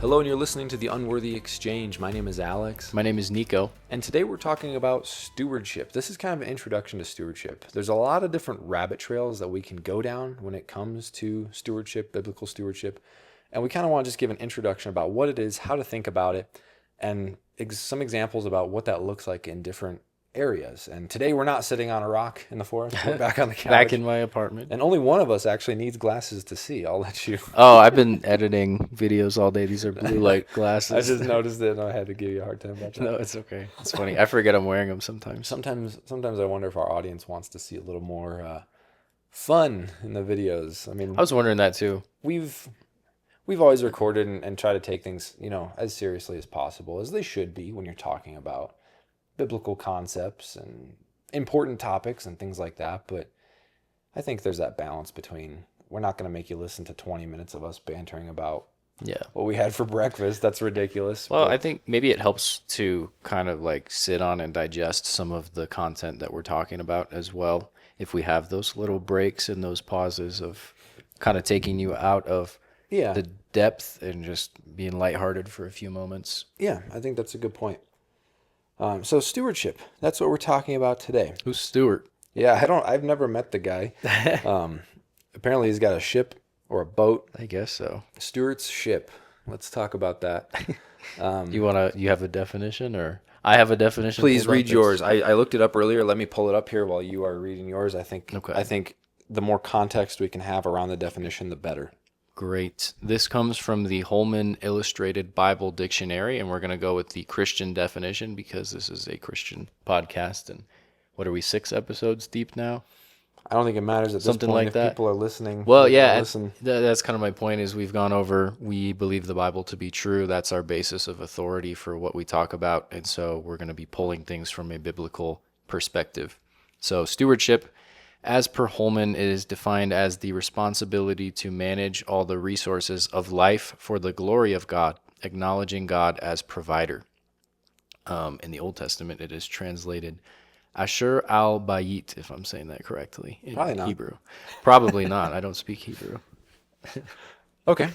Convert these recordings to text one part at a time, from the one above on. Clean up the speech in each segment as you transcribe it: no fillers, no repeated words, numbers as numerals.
Hello, and you're listening to the Unworthy Exchange. My name is Alex. My name is Nico. And today we're talking about stewardship. This is kind of an introduction to stewardship. There's a lot of different rabbit trails that we can go down when it comes to stewardship, biblical stewardship. And we kind of want to just give an introduction about what it is, how to think about it, and some examples about what that looks like in different areas. And today we're not sitting on a rock in the forest. We're back on the couch. Back in my apartment. And only one of us actually needs glasses to see. I'll let you. Oh, I've been editing videos all day. These are blue light glasses. I just noticed it and I had to give you a hard time about that. No, it's okay. It's funny. I forget I'm wearing them sometimes. Sometimes I wonder if our audience wants to see a little more fun in the videos. I mean, I was wondering that too. We've always recorded and try to take things, as seriously as possible, as they should be when you're talking about biblical concepts and important topics and things like that. But I think there's that balance between, we're not going to make you listen to 20 minutes of us bantering about what we had for breakfast. That's ridiculous. Well, I think maybe it helps to kind of like sit on and digest some of the content that we're talking about as well. If we have those little breaks and those pauses of kind of taking you out of the depth and just being lighthearted for a few moments. Yeah, I think that's a good point. So stewardship, that's what we're talking about today. Who's Stewart? Yeah, I've never met the guy. Apparently he's got a ship or a boat. I guess so. Stewart's ship. Let's talk about that. You have a definition, or I have a definition? Please read yours. I looked it up earlier. Let me pull it up here while you are reading yours. I think the more context we can have around the definition, the better. Great. This comes from the Holman Illustrated Bible Dictionary, and we're going to go with the Christian definition because this is a Christian podcast. And what are we, 6 episodes deep now? I don't think it matters at Something this point like if that. People are listening. Well, yeah, that's kind of my point is we've gone over, we believe the Bible to be true. That's our basis of authority for what we talk about. And so we're going to be pulling things from a biblical perspective. So stewardship, as per Holman, it is defined as the responsibility to manage all the resources of life for the glory of God, acknowledging God as provider. In the Old Testament, it is translated Asher al-Bayit, if I'm saying that correctly, in Probably not. Hebrew. Probably not. I don't speak Hebrew. Okay.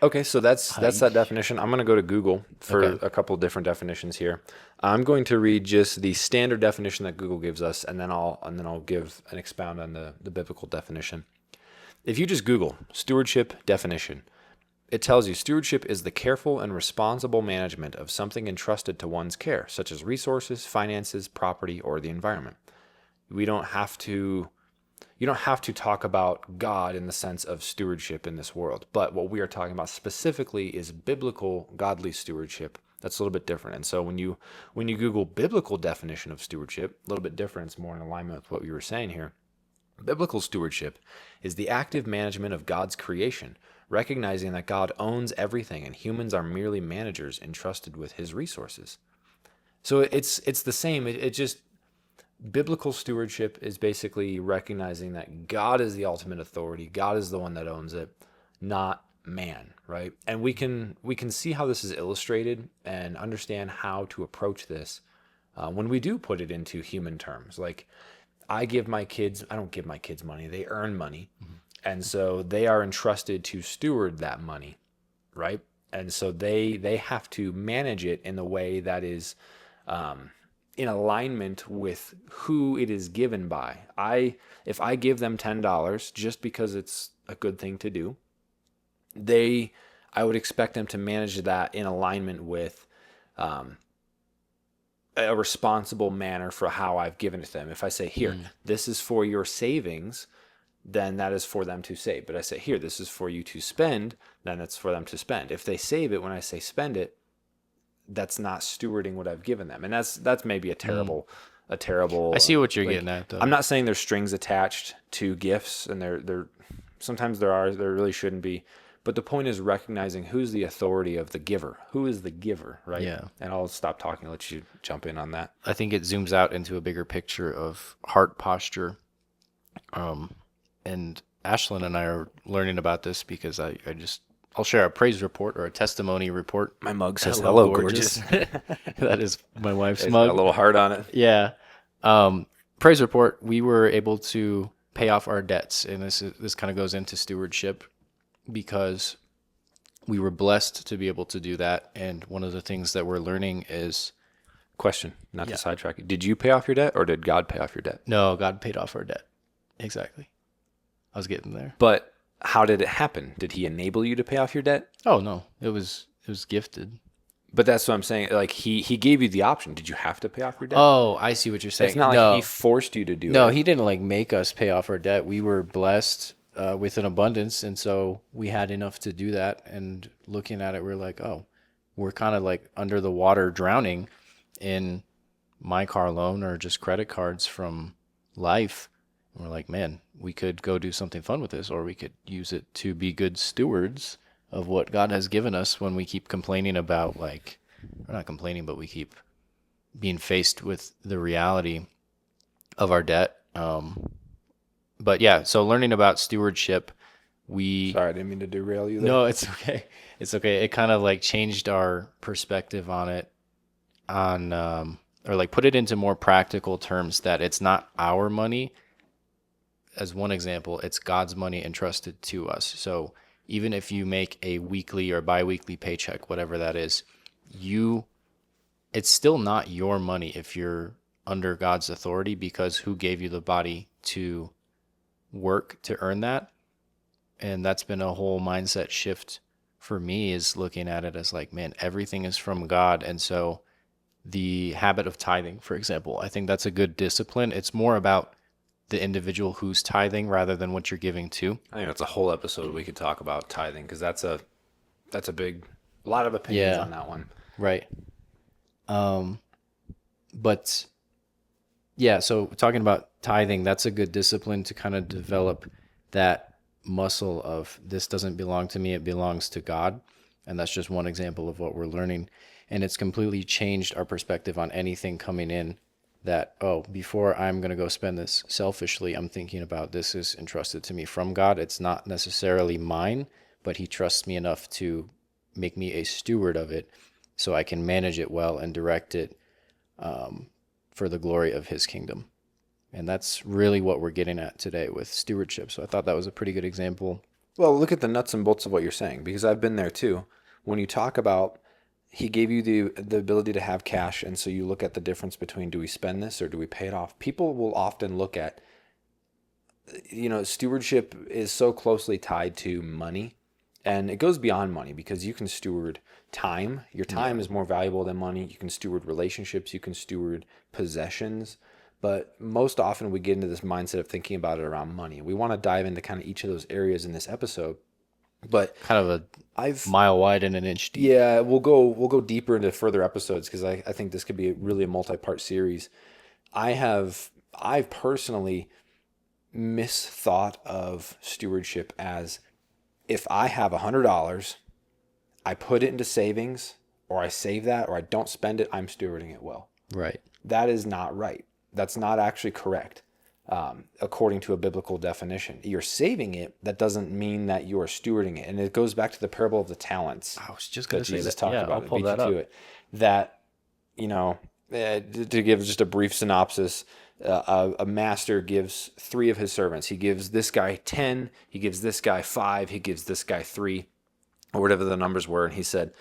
Okay, so that's that definition. I'm going to go to Google for a couple of different definitions here. I'm going to read just the standard definition that Google gives us, and then I'll give and expound on the biblical definition. If you just Google stewardship definition, it tells you stewardship is the careful and responsible management of something entrusted to one's care, such as resources, finances, property, or the environment. You don't have to talk about God in the sense of stewardship in this world. But what we are talking about specifically is biblical, godly stewardship. That's a little bit different. And so when you Google biblical definition of stewardship, a little bit different, it's more in alignment with what we were saying here. Biblical stewardship is the active management of God's creation, recognizing that God owns everything and humans are merely managers entrusted with his resources. So it's the same. It just biblical stewardship is basically recognizing that God is the ultimate authority. God is the one that owns it, not man, right? And we can see how this is illustrated and understand how to approach this when we do put it into human terms. Like I don't give my kids money. They earn money. Mm-hmm. And so they are entrusted to steward that money, right? And so they have to manage it in a way that is in alignment with who it is given by. If I give them $10 just because it's a good thing to do, I would expect them to manage that in alignment with a responsible manner for how I've given it to them. If I say, here, this is for your savings, then that is for them to save. But I say, here, this is for you to spend, then it's for them to spend. If they save it when I say spend it, that's not stewarding what I've given them. And that's maybe a terrible. I see what you're getting at, though. I'm not saying there's strings attached to gifts, and there sometimes there really shouldn't be. But the point is recognizing who's the authority of the giver. Who is the giver, right? Yeah. And I'll stop talking and let you jump in on that. I think it zooms out into a bigger picture of heart posture. And Ashlyn and I are learning about this because I'll share a praise report or a testimony report. My mug says, hello, gorgeous. That is my wife's It's mug. got a little heart on it. Yeah. Praise report, we were able to pay off our debts. And this kind of goes into stewardship because we were blessed to be able to do that. And one of the things that we're learning is, Question, not to sidetrack you. Did you pay off your debt or did God pay off your debt? no, God paid off our debt. Exactly. I was getting there. But how did it happen? Did he enable you to pay off your debt? Oh no, it was gifted. But that's what I'm saying. Like he gave you the option. Did you have to pay off your debt? Oh, I see what you're saying. It's not like he forced you to do it. No, he didn't like make us pay off our debt. We were blessed with an abundance, and so we had enough to do that. And looking at it, we're like, oh, we're kind of like under the water, drowning in my car loan or just credit cards from life. And we're like, man, we could go do something fun with this, or we could use it to be good stewards of what God has given us. When we keep complaining about, like, we're not complaining, but we keep being faced with the reality of our debt. But yeah, so learning about stewardship, Sorry, I didn't mean to derail you there. no, it's okay. It's okay. It kind of like changed our perspective on it, or like put it into more practical terms, that it's not our money. As one example, it's God's money entrusted to us. So even if you make a weekly or biweekly paycheck, whatever that is, it's still not your money if you're under God's authority, because who gave you the body to work to earn that? And that's been a whole mindset shift for me, is looking at it as like, man, everything is from God. And so the habit of tithing, for example, I think that's a good discipline. It's more about the individual who's tithing rather than what you're giving to. I think that's a whole episode we could talk about tithing, because that's a lot of opinions on that one. Right. But yeah, so talking about tithing, that's a good discipline to kind of develop that muscle of, this doesn't belong to me, it belongs to God. And that's just one example of what we're learning. And it's completely changed our perspective on anything coming in, that, oh, before I'm going to go spend this selfishly, I'm thinking about, this is entrusted to me from God. It's not necessarily mine, but he trusts me enough to make me a steward of it so I can manage it well and direct it for the glory of his kingdom. And that's really what we're getting at today with stewardship. So I thought that was a pretty good example. Well, look at the nuts and bolts of what you're saying, because I've been there too. When you talk about, he gave you the ability to have cash, and so you look at the difference between, do we spend this or do we pay it off? People will often look at, stewardship is so closely tied to money, and it goes beyond money, because you can steward time. Your time is more valuable than money. You can steward relationships. You can steward possessions. But most often we get into this mindset of thinking about it around money. We want to dive into kind of each of those areas in this episode. But kind of a mile wide and an inch deep. Yeah, we'll go deeper into further episodes, because I think this could be really a multi-part series. I've personally misthought of stewardship as, if I have $100, I put it into savings, or I save that, or I don't spend it, I'm stewarding it well. Right. That is not right. That's not actually correct. According to a biblical definition, you're saving it. That doesn't mean that you are stewarding it. And it goes back to the parable of the talents. I was just going to say Jesus that. talked Yeah, about. I'll pull that up. That, to give just a brief synopsis, a master gives 3 of his servants. He gives this guy 10, he gives this guy 5, he gives this guy 3, or whatever the numbers were. And he said,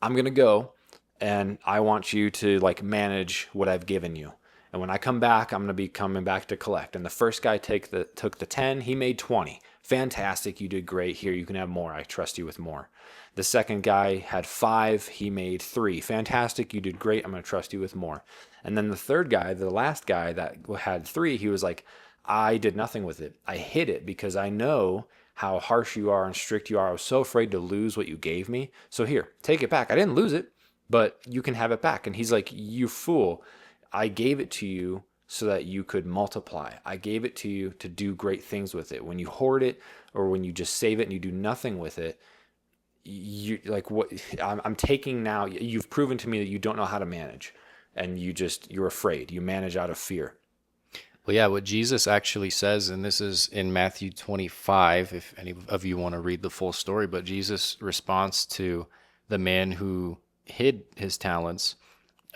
I'm going to go, and I want you to manage what I've given you. And when I come back, I'm going to be coming back to collect. And the first guy took the 10. He made 20. Fantastic. You did great. Here, you can have more. I trust you with more. The second guy had 5. He made 3. Fantastic. You did great. I'm going to trust you with more. And then the third guy, the last guy that had 3, he was like, I did nothing with it. I hid it because I know how harsh you are and strict you are. I was so afraid to lose what you gave me. So here, take it back. I didn't lose it, but you can have it back. And he's like, you fool. I gave it to you so that you could multiply. I gave it to you to do great things with it. When you hoard it, or when you just save it and you do nothing with it, you what I'm taking now. You've proven to me that you don't know how to manage, and you're afraid. You manage out of fear. Well, yeah, what Jesus actually says, and this is in Matthew 25, if any of you want to read the full story, but Jesus' response to the man who hid his talents,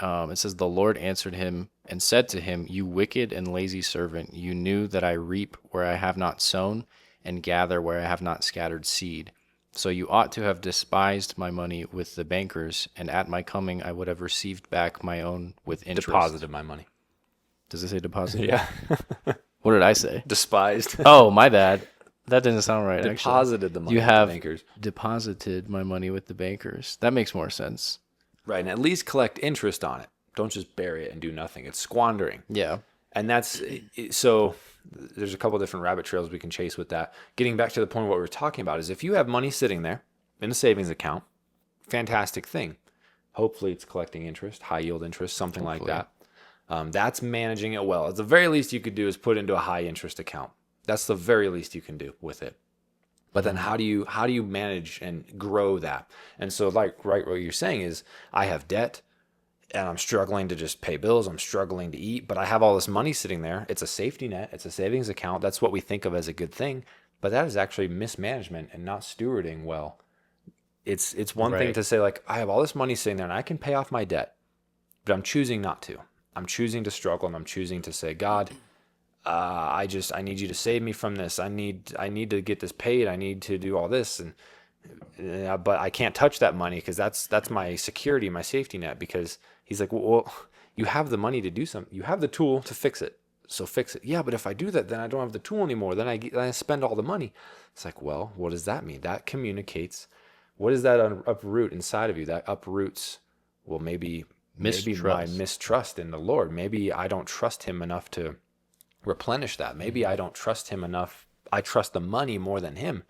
it says, the Lord answered him and said to him, you wicked and lazy servant, you knew that I reap where I have not sown and gather where I have not scattered seed. So you ought to have despised my money with the bankers, and at my coming I would have received back my own with interest. Deposited my money. Does it say deposited? Yeah. What did I say? Despised. Oh, my bad. That didn't sound right, actually. Deposited the money You with have the bankers. deposited my money with the bankers. That makes more sense. Right, and at least collect interest on it. Don't just bury it and do nothing. It's squandering. Yeah. And that's so there's a couple different rabbit trails we can chase with that. Getting back to the point of what we were talking about is if you have money sitting there in a savings account, fantastic thing. Hopefully it's collecting interest, high yield interest, something like that. That's managing it well. At the very least you could do is put into a high interest account. That's the very least you can do with it. But then how do you manage and grow that? And so like right what you're saying is I have debt and I'm struggling to just pay bills. I'm struggling to eat, but I have all this money sitting there. It's a safety net. It's a savings account. That's what we think of as a good thing. But that is actually mismanagement and not stewarding well. It's one thing to say like, I have all this money sitting there and I can pay off my debt, but I'm choosing not to. I'm choosing to struggle and I'm choosing to say, God, I need you to save me from this. I need to get this paid. I need to do all this. But I can't touch that money because that's my security, my safety net. Because he's like, well, you have the money to do something. You have the tool to fix it. So fix it. Yeah, but if I do that, then I don't have the tool anymore. Then I spend all the money. It's like, well, what does that mean? That communicates. What does that uproot inside of you? That uproots, well, maybe my mistrust in the Lord. Maybe I don't trust him enough to replenish that. Maybe I don't trust him enough. I trust the money more than him.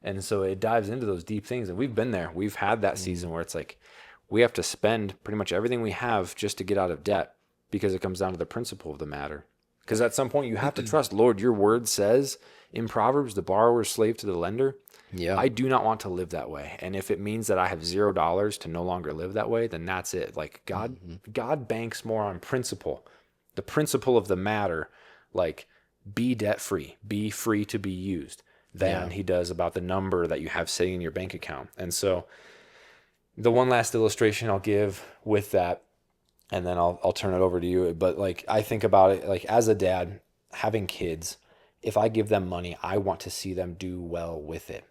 And so it dives into those deep things. And we've been there. We've had that season where it's like we have to spend pretty much everything we have just to get out of debt because it comes down to the principle of the matter. Because at some point you have to trust, Lord, your word says in Proverbs, the borrower is slave to the lender. Yeah. I do not want to live that way. And if it means that I have $0 to no longer live that way, then that's it. Like God banks more on principle, the principle of the matter, like be debt free, be free to be used, than he does about the number that you have sitting in your bank account. And so the one last illustration I'll give with that, and then I'll turn it over to you. But like, I think about it like as a dad having kids, if I give them money, I want to see them do well with it.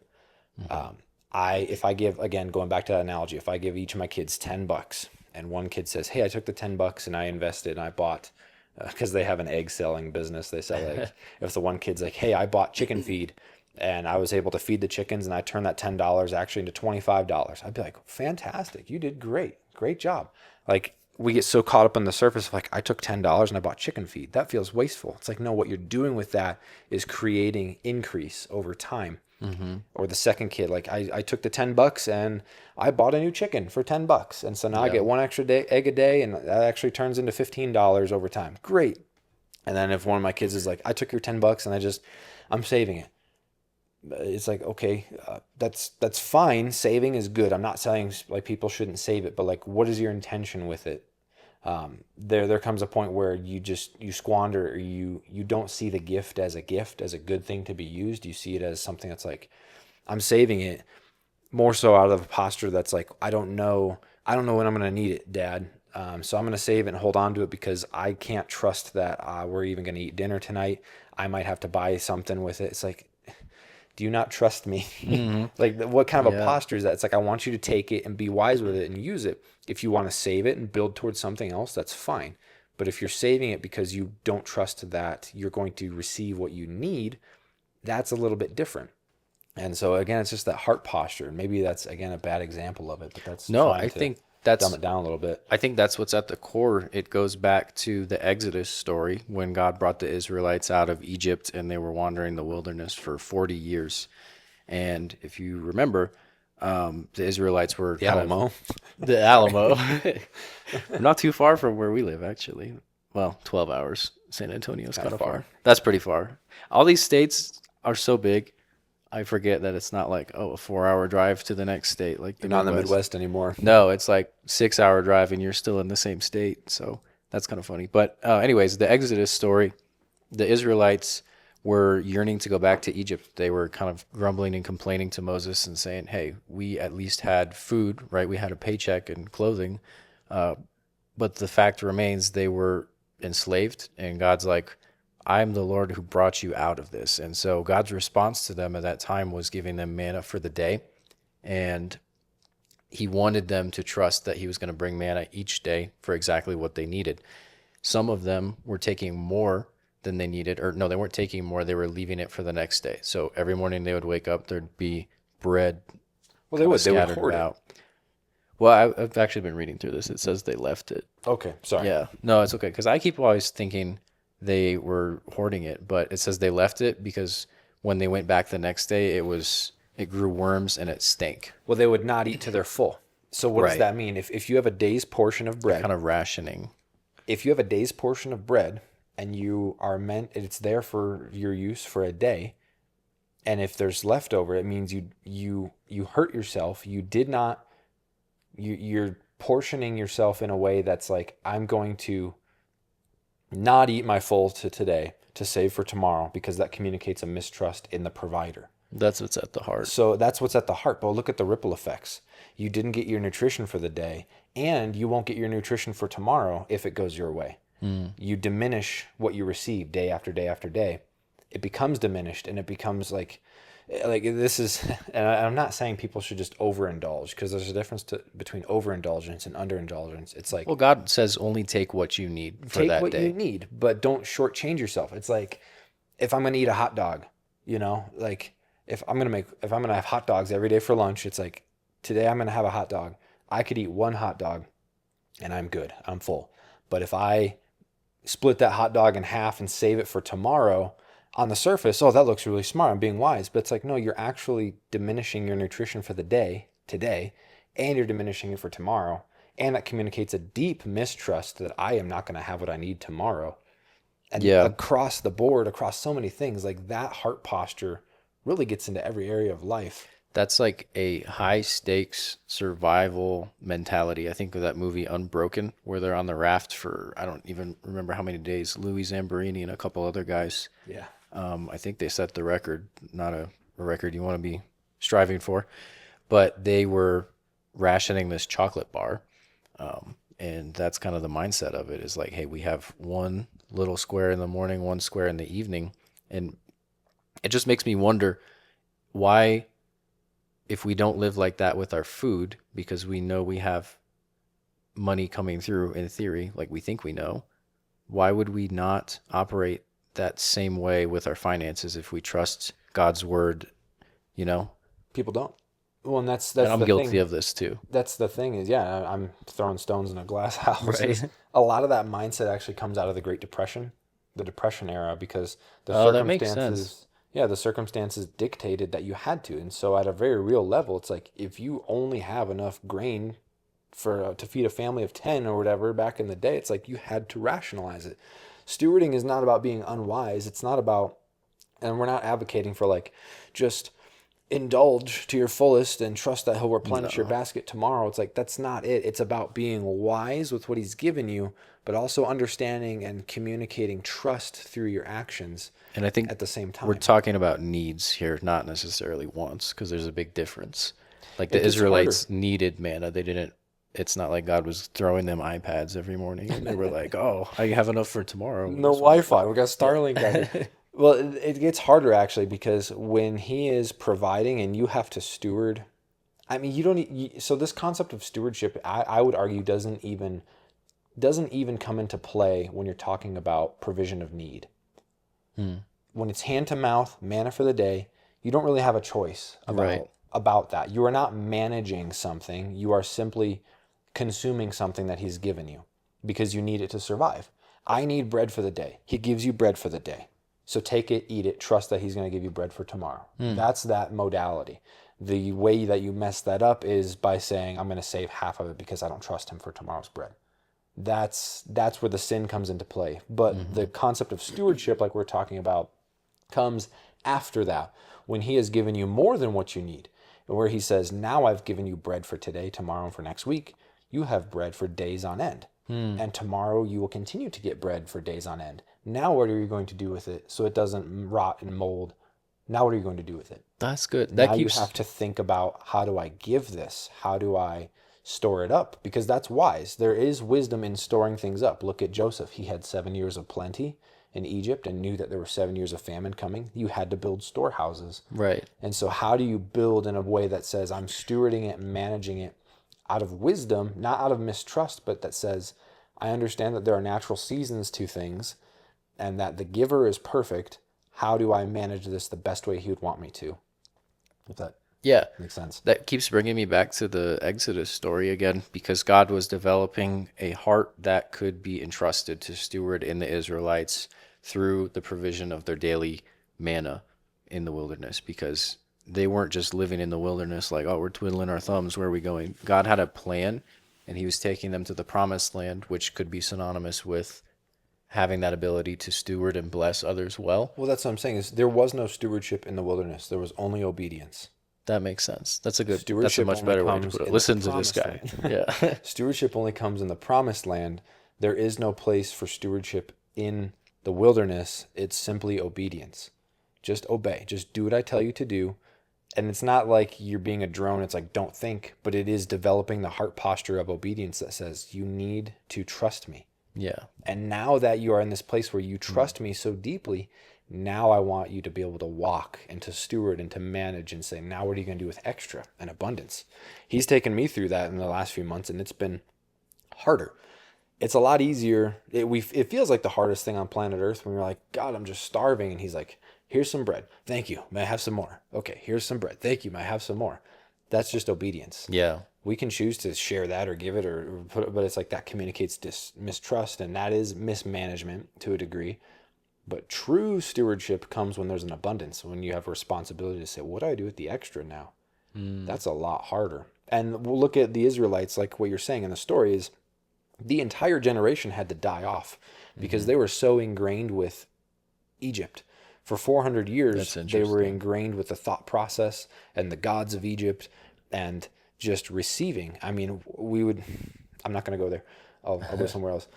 If I give, again, going back to that analogy, if I give each of my kids $10 and one kid says, hey, I took the $10 and I invested and I bought, because they have an egg selling business. They say like, if the one kid's like, hey, I bought chicken feed and I was able to feed the chickens and I turned that $10 actually into $25. I'd be like, fantastic. You did great. Great job. Like we get so caught up on the surface of like, I took $10 and I bought chicken feed. That feels wasteful. It's like, no, what you're doing with that is creating increase over time. Or the second kid, like I took the $10 and I bought a new chicken for $10. And so now I get one extra egg a day and that actually turns into $15 over time. Great. And then if one of my kids is like, I took your $10 and I'm saving it. It's like, okay, that's fine. Saving is good. I'm not saying like people shouldn't save it, but like, what is your intention with it? There comes a point where you squander, or you don't see the gift, as a good thing to be used. You see it as something that's like, I'm saving it more so out of a posture that's like, I don't know when I'm going to need it, Dad. So I'm going to save it and hold on to it because I can't trust that we're even going to eat dinner tonight. I might have to buy something with it. It's like, do you not trust me? Like what kind of a posture is that? It's like, I want you to take it and be wise with it and use it. If you want to save it and build towards something else, that's fine. But if you're saving it because you don't trust that you're going to receive what you need, that's a little bit different. And so again, it's just that heart posture. And maybe that's again a bad example of it, but that's I think that's dumb it down a little bit. I think that's what's at the core. It goes back to the Exodus story when God brought the Israelites out of Egypt and they were wandering the wilderness for 40 years. And if you remember, the Israelites were the Alamo. The Alamo. Not too far from where we live, actually. Well, 12 hours. San Antonio's kind of far. That's pretty far. All these states are so big. I forget that it's not like, a 4-hour drive to the next state. Like you're not in the Midwest anymore. No, it's like 6-hour drive and you're still in the same state. So that's kind of funny. But anyways, the Exodus story, the Israelites were yearning to go back to Egypt. They were kind of grumbling and complaining to Moses and saying, hey, we at least had food, right? We had a paycheck and clothing. But the fact remains they were enslaved. And God's like, I'm the Lord who brought you out of this. And so God's response to them at that time was giving them manna for the day and he wanted them to trust that he was going to bring manna each day for exactly what they needed. Some of them were taking more than they needed, or no, they weren't taking more. They were leaving it for the next day. So every morning they would wake up, there'd be bread. Well, they would hoard it. Well, I've actually been reading through this. It says they left it. Okay, sorry. Yeah, no, it's okay. Because I keep always thinking they were hoarding it, but it says they left it because when they went back the next day, it grew worms and it stank. Well, they would not eat to their full. So what does that mean? If you have a day's portion of bread, kind of rationing. If you have a day's portion of bread and it's there for your use for a day, and if there's leftover, it means you hurt yourself. You're portioning yourself in a way that's like, I'm going to not eat my full to today to save for tomorrow, because that communicates a mistrust in the provider. That's what's at the heart. So that's what's at the heart. But look at the ripple effects. You didn't get your nutrition for the day, and you won't get your nutrition for tomorrow if it goes your way. You diminish what you receive day after day after day. It becomes diminished, and it becomes like this is, and I'm not saying people should just overindulge, because there's a difference between overindulgence and underindulgence. It's like, well, God says only take what you need for that day. Take what you need, but don't shortchange yourself. It's like, if I'm going to eat a hot dog, like if I'm going to have hot dogs every day for lunch, it's like, today I'm going to have a hot dog. I could eat one hot dog and I'm good. I'm full. But if I split that hot dog in half and save it for tomorrow, on the surface, oh, that looks really smart, I'm being wise. But it's like, no, you're actually diminishing your nutrition for the day, today, and you're diminishing it for tomorrow. And that communicates a deep mistrust that I am not going to have what I need tomorrow. And across the board, across so many things, like that heart posture really gets into every area of life. That's like a high stakes survival mentality. I think of that movie Unbroken, where they're on the raft for, I don't even remember how many days, Louis Zamborini and a couple other guys. Yeah. I think they set the record, not a record you want to be striving for, but they were rationing this chocolate bar. And that's kind of the mindset of it, is like, hey, we have one little square in the morning, one square in the evening. And it just makes me wonder why, if we don't live like that with our food, because we know we have money coming through in theory, like we think we know, why would we not operate that same way with our finances if we trust God's word, People don't. Well, and that's and I'm the guilty thing. of this too. That's the thing is, I'm throwing stones in a glass house. Right. A lot of that mindset actually comes out of the Great Depression, the Depression era, because That makes sense. the circumstances dictated that you had to. And so at a very real level, it's like, if you only have enough grain to feed a family of 10 or whatever back in the day, it's like you had to rationalize it. Stewarding is not about being unwise. It's not about, and we're not advocating for like, just indulge to your fullest and trust that he'll replenish your basket tomorrow. It's like, that's not it. It's about being wise with what he's given you, but also understanding and communicating trust through your actions. And I think at the same time, we're talking about needs here, not necessarily wants, because there's a big difference. Like the Israelites needed manna. It's not like God was throwing them iPads every morning and they were like, oh, I have enough for tomorrow. No Wi-Fi. We got Starlink. Well, it gets harder actually, because when he is providing and you have to steward, I mean, so this concept of stewardship, I would argue doesn't even come into play when you're talking about provision of need. When it's hand to mouth, manna for the day, you don't really have a choice about that. You are not managing something. You are simply consuming something that he's given you because you need it to survive. I need bread for the day. He gives you bread for the day. So take it, eat it, trust that he's going to give you bread for tomorrow. That's that modality. The way that you mess that up is by saying, I'm going to save half of it because I don't trust him for tomorrow's bread. That's where the sin comes into play. But the concept of stewardship, like we're talking about, comes after that, when he has given you more than what you need, where he says, now I've given you bread for today, tomorrow, and for next week. You have bread for days on end. And tomorrow you will continue to get bread for days on end. Now what are you going to do with it so it doesn't rot and mold? Now what are you going to do with it? That's good. Now you have to think about, how do I give this? How do I store it up? Because that's wise. There is wisdom in storing things up. Look at Joseph. He had 7 years of plenty, in Egypt and knew that there were 7 years of famine coming, you had to build storehouses. Right. And so how do you build in a way that says, I'm stewarding it and managing it out of wisdom, not out of mistrust, but that says, I understand that there are natural seasons to things and that the giver is perfect. How do I manage this the best way he would want me to? If that Yeah. makes sense. That keeps bringing me back to the Exodus story again, because God was developing a heart that could be entrusted to steward in the Israelites through the provision of their daily manna in the wilderness, because they weren't just living in the wilderness like, oh, we're twiddling our thumbs, where are we going? God had a plan, and he was taking them to the promised land, which could be synonymous with having that ability to steward and bless others well. Well, that's what I'm saying is there was no stewardship in the wilderness. There was only obedience. That makes sense. That's a Stewardship much only better way to comes put it. in Listen the to this guy. promised Yeah. Stewardship only comes in the promised land. There is no place for stewardship in the wilderness. It's simply obedience. Just obey. Just do what I tell you to do. And it's not like you're being a drone. It's like, don't think. But it is developing the heart posture of obedience that says, you need to trust me. Yeah. And now that you are in this place where you trust me so deeply, now I want you to be able to walk and to steward and to manage and say, now what are you going to do with extra and abundance? He's taken me through that in the last few months, and it's been harder. It's a lot easier. It feels like the hardest thing on planet Earth when you're like, God, I'm just starving. And he's like, here's some bread. Thank you. May I have some more? Okay, here's some bread. Thank you. May I have some more? That's just obedience. Yeah. We can choose to share that or give it or put it, but it's like that communicates mistrust, and that is mismanagement to a degree. But true stewardship comes when there's an abundance, when you have a responsibility to say, what do I do with the extra now? That's a lot harder. And we'll look at the Israelites, like what you're saying in the story is the entire generation had to die off because they were so ingrained with Egypt. For 400 years, they were ingrained with the thought process and the gods of Egypt and just receiving. I mean, I'm not going to go there. I'll go somewhere else.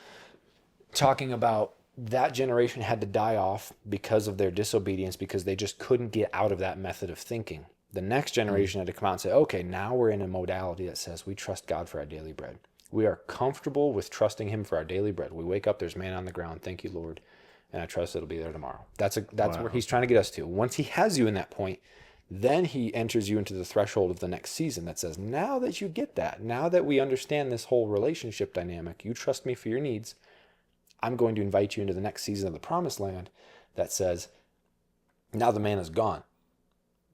Talking about that generation had to die off because of their disobedience, because they just couldn't get out of that method of thinking. The next generation had to come out and say, okay, now we're in a modality that says we trust God for our daily bread. We are comfortable with trusting him for our daily bread. We wake up, there's manna on the ground. Thank you, Lord. And I trust it'll be there tomorrow. That's where he's trying to get us to. Once he has you in that point, then he enters you into the threshold of the next season that says, now that you get that, now that we understand this whole relationship dynamic, you trust me for your needs, I'm going to invite you into the next season of the promised land that says, now the manna's gone.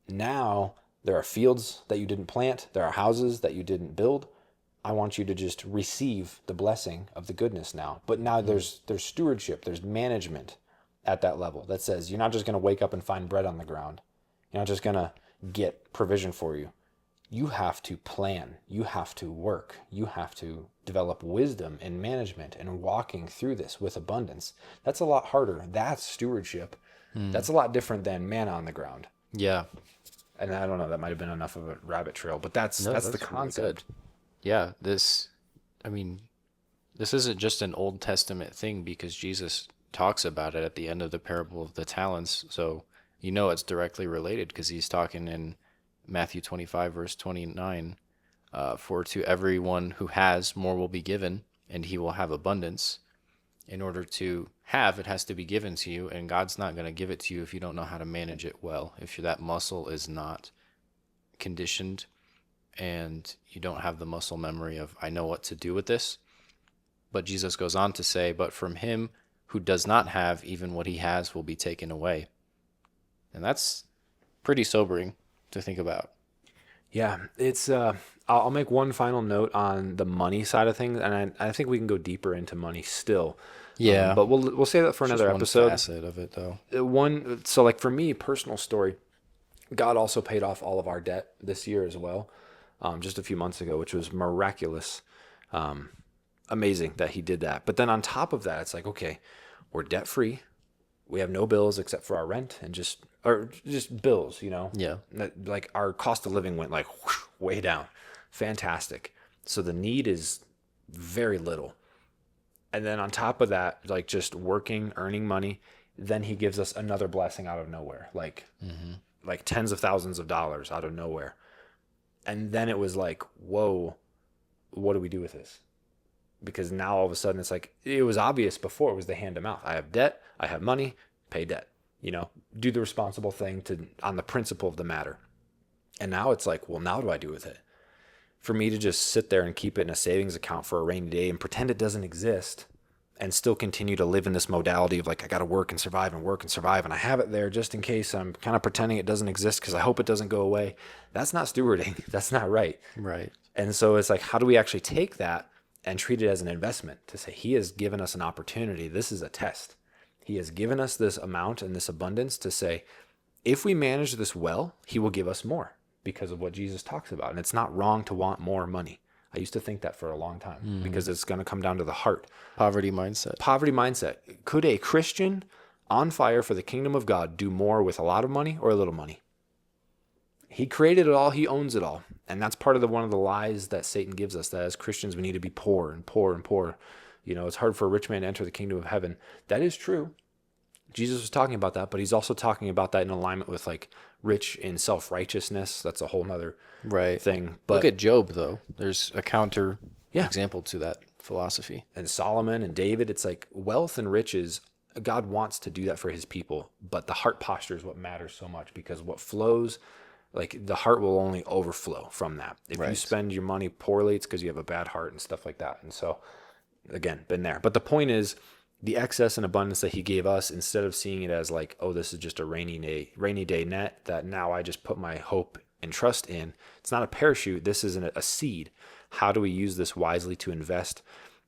Now there are fields that you didn't plant. There are houses that you didn't build. I want you to just receive the blessing of the goodness now. But now there's stewardship, there's management at that level that says you're not just going to wake up and find bread on the ground. You're not just going to get provision for you. You have to plan. You have to work. You have to develop wisdom in management and walking through this with abundance. That's a lot harder. That's stewardship. That's a lot different than manna on the ground. Yeah. And I don't know, that might have been enough of a rabbit trail, but that's the concept. Really yeah, this isn't just an Old Testament thing, because Jesus talks about it at the end of the parable of the talents. So you know it's directly related, because he's talking in Matthew 25, verse 29, for to everyone who has, more will be given, and he will have abundance. In order to have, it has to be given to you, and God's not going to give it to you if you don't know how to manage it well. If that muscle is not conditioned and you don't have the muscle memory of, I know what to do with this. But Jesus goes on to say, but from him who does not have, even what he has will be taken away. And that's pretty sobering to think about. Yeah, it's. I'll make one final note on the money side of things, and I think we can go deeper into money still. Yeah, but we'll say that for another episode. One facet of it, though. So like for me, personal story, God also paid off all of our debt this year as well, just a few months ago, which was miraculous, amazing that He did that. But then on top of that, it's like, okay, we're debt free. We have no bills except for our rent and just bills, you know? Yeah. Like our cost of living went like whoosh, way down. Fantastic. So the need is very little. And then on top of that, like just working, earning money, then He gives us another blessing out of nowhere, like tens of thousands of dollars out of nowhere. And then it was like, whoa, what do we do with this? because now all of a sudden it's like, it was obvious before, it was the hand to mouth. I have debt, I have money, pay debt, do the responsible thing on the principle of the matter. And now it's like, well, now what do I do with it? For me to just sit there and keep it in a savings account for a rainy day and pretend it doesn't exist and still continue to live in this modality of like, I got to work and survive and work and survive. And I have it there just in case. I'm kind of pretending it doesn't exist because I hope it doesn't go away. That's not stewarding. That's not right. Right. And so it's like, how do we actually take that and treat it as an investment to say, he has given us an opportunity. This is a test. He has given us this amount and this abundance to say, if we manage this well, he will give us more because of what Jesus talks about. And it's not wrong to want more money. I used to think that for a long time because it's going to come down to the heart. Poverty mindset. Poverty mindset. Could a Christian on fire for the kingdom of God do more with a lot of money or a little money? He created it all. He owns it all. And that's part of one of the lies that Satan gives us, that as Christians, we need to be poor and poor and poor. It's hard for a rich man to enter the kingdom of heaven. That is true. Jesus was talking about that, but he's also talking about that in alignment with like rich in self-righteousness. That's a whole nother thing. But look at Job, though. There's a counter example to that philosophy. And Solomon and David, it's like wealth and riches, God wants to do that for his people, but the heart posture is what matters so much, because what flows, like the heart will only overflow from that. If you spend your money poorly, it's because you have a bad heart and stuff like that. And so, again, been there. But the point is, the excess and abundance that he gave us, instead of seeing it as like, oh, this is just a rainy day net that now I just put my hope and trust in. It's not a parachute. This is a seed. How do we use this wisely to invest?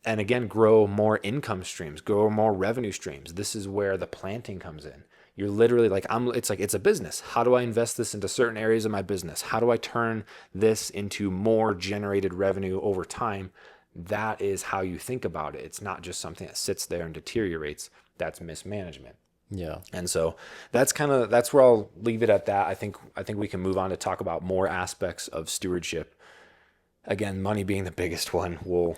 And again, grow more income streams, grow more revenue streams. This is where the planting comes in. You're literally like, it's a business. How do I invest this into certain areas of my business? How do I turn this into more generated revenue over time? That is how you think about it. It's not just something that sits there and deteriorates. That's mismanagement. Yeah. And so that's where I'll leave it at that. I think we can move on to talk about more aspects of stewardship. Again, money being the biggest one. We'll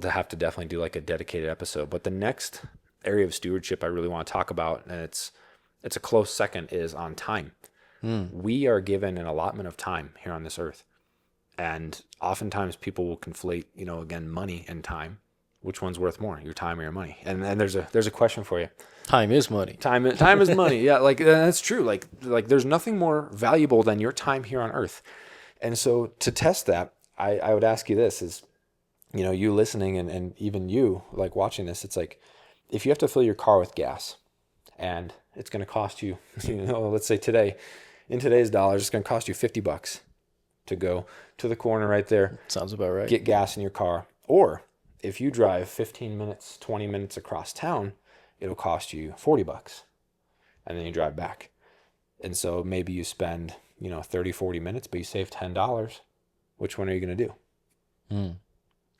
have to definitely do like a dedicated episode. But the next area of stewardship I really want to talk about, and it's a close second, is on time. We are given an allotment of time here on this earth. And oftentimes people will conflate, again, money and time. Which one's worth more, your time or your money? And there's a question for you. Time is money. Time is money. Yeah, like that's true. Like there's nothing more valuable than your time here on earth. And so to test that, I would ask you this: is, you listening and even you like watching this, it's like, if you have to fill your car with gas, and it's going to cost you, let's say in today's dollars, it's going to cost you $50 to go to the corner right there. Sounds about right. Get gas in your car. Or if you drive 15 minutes, 20 minutes across town, it'll cost you $40. And then you drive back. And so maybe you spend, 30, 40 minutes, but you save $10. Which one are you going to do?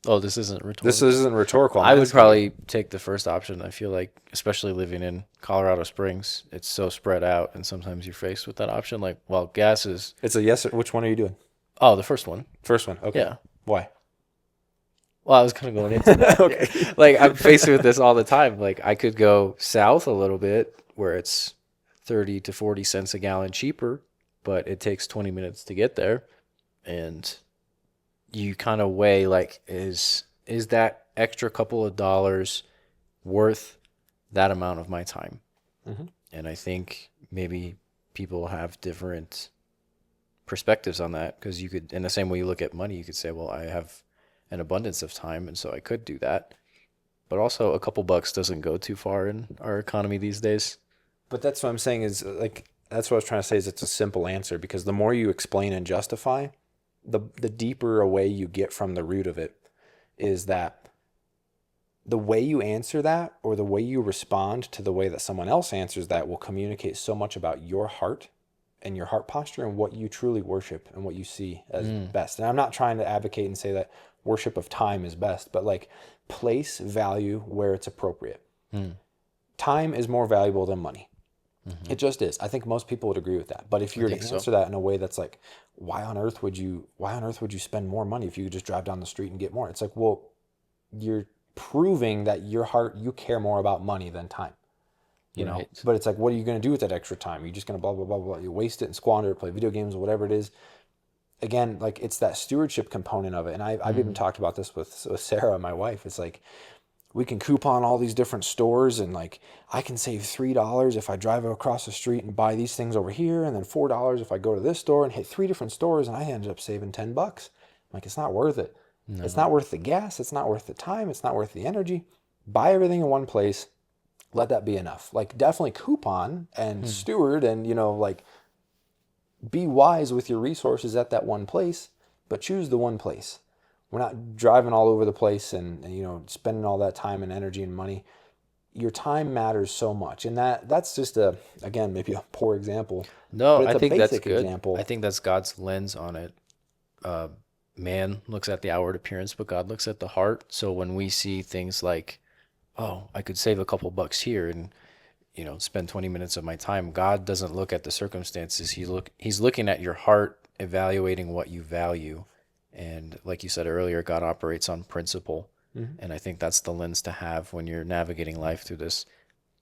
Oh, this isn't rhetorical. This isn't rhetorical. I would probably take the first option. I feel like, especially living in Colorado Springs, it's so spread out, and sometimes you're faced with that option. Like, well, gas is... It's a yes. Which one are you doing? Oh, the first one. First one. Okay. Yeah. Why? Well, I was kind of going into that. Okay. Like, I'm faced with this all the time. Like, I could go south a little bit where it's 30 to 40 cents a gallon cheaper, but it takes 20 minutes to get there. And you kind of weigh, like, is that extra couple of dollars worth that amount of my time? Mm-hmm. And I think maybe people have different perspectives on that, because you could, in the same way you look at money, you could say, well, I have an abundance of time, and so I could do that. But also, a couple bucks doesn't go too far in our economy these days. But that's what I'm saying is, like, that's what I was trying to say, is it's a simple answer, because the more you explain and justify, the deeper away you get from the root of it. Is that the way you answer that, or the way you respond to the way that someone else answers that, will communicate so much about your heart and your heart posture and what you truly worship and what you see as best. And I'm not trying to advocate and say that worship of time is best, but like, place value where it's appropriate. Time is more valuable than money. Mm-hmm. It just is. I think most people would agree with that. But if you were to answer that in a way that's like, why on earth would you spend more money if you could just drive down the street and get more? It's like, well, you're proving that you care more about money than time. You know, but it's like, what are you going to do with that extra time? You're just going to blah, blah, blah, blah. You waste it and squander it, play video games or whatever it is. again, like it's that stewardship component of it. And I've even talked about this with Sarah, my wife. It's like, we can coupon all these different stores, and like I can save $3 if I drive across the street and buy these things over here, and then $4 if I go to this store and hit 3 different stores, and I ended up saving $10. Like, it's not worth it. No. It's not worth the gas. It's not worth the time. It's not worth the energy. Buy everything in one place. Let that be enough. Like, definitely coupon and steward, and like, be wise with your resources at that one place, but choose the one place. We're not driving all over the place and spending all that time and energy and money. Your time matters so much. And that's just again, maybe a poor example. No, I think that's good. Example. I think that's God's lens on it. Man looks at the outward appearance, but God looks at the heart. So when we see things like, oh, I could save a couple bucks here and spend 20 minutes of my time, God doesn't look at the circumstances. He's looking at your heart, evaluating what you value. And like you said earlier, God operates on principle. Mm-hmm. And I think that's the lens to have when you're navigating life through this.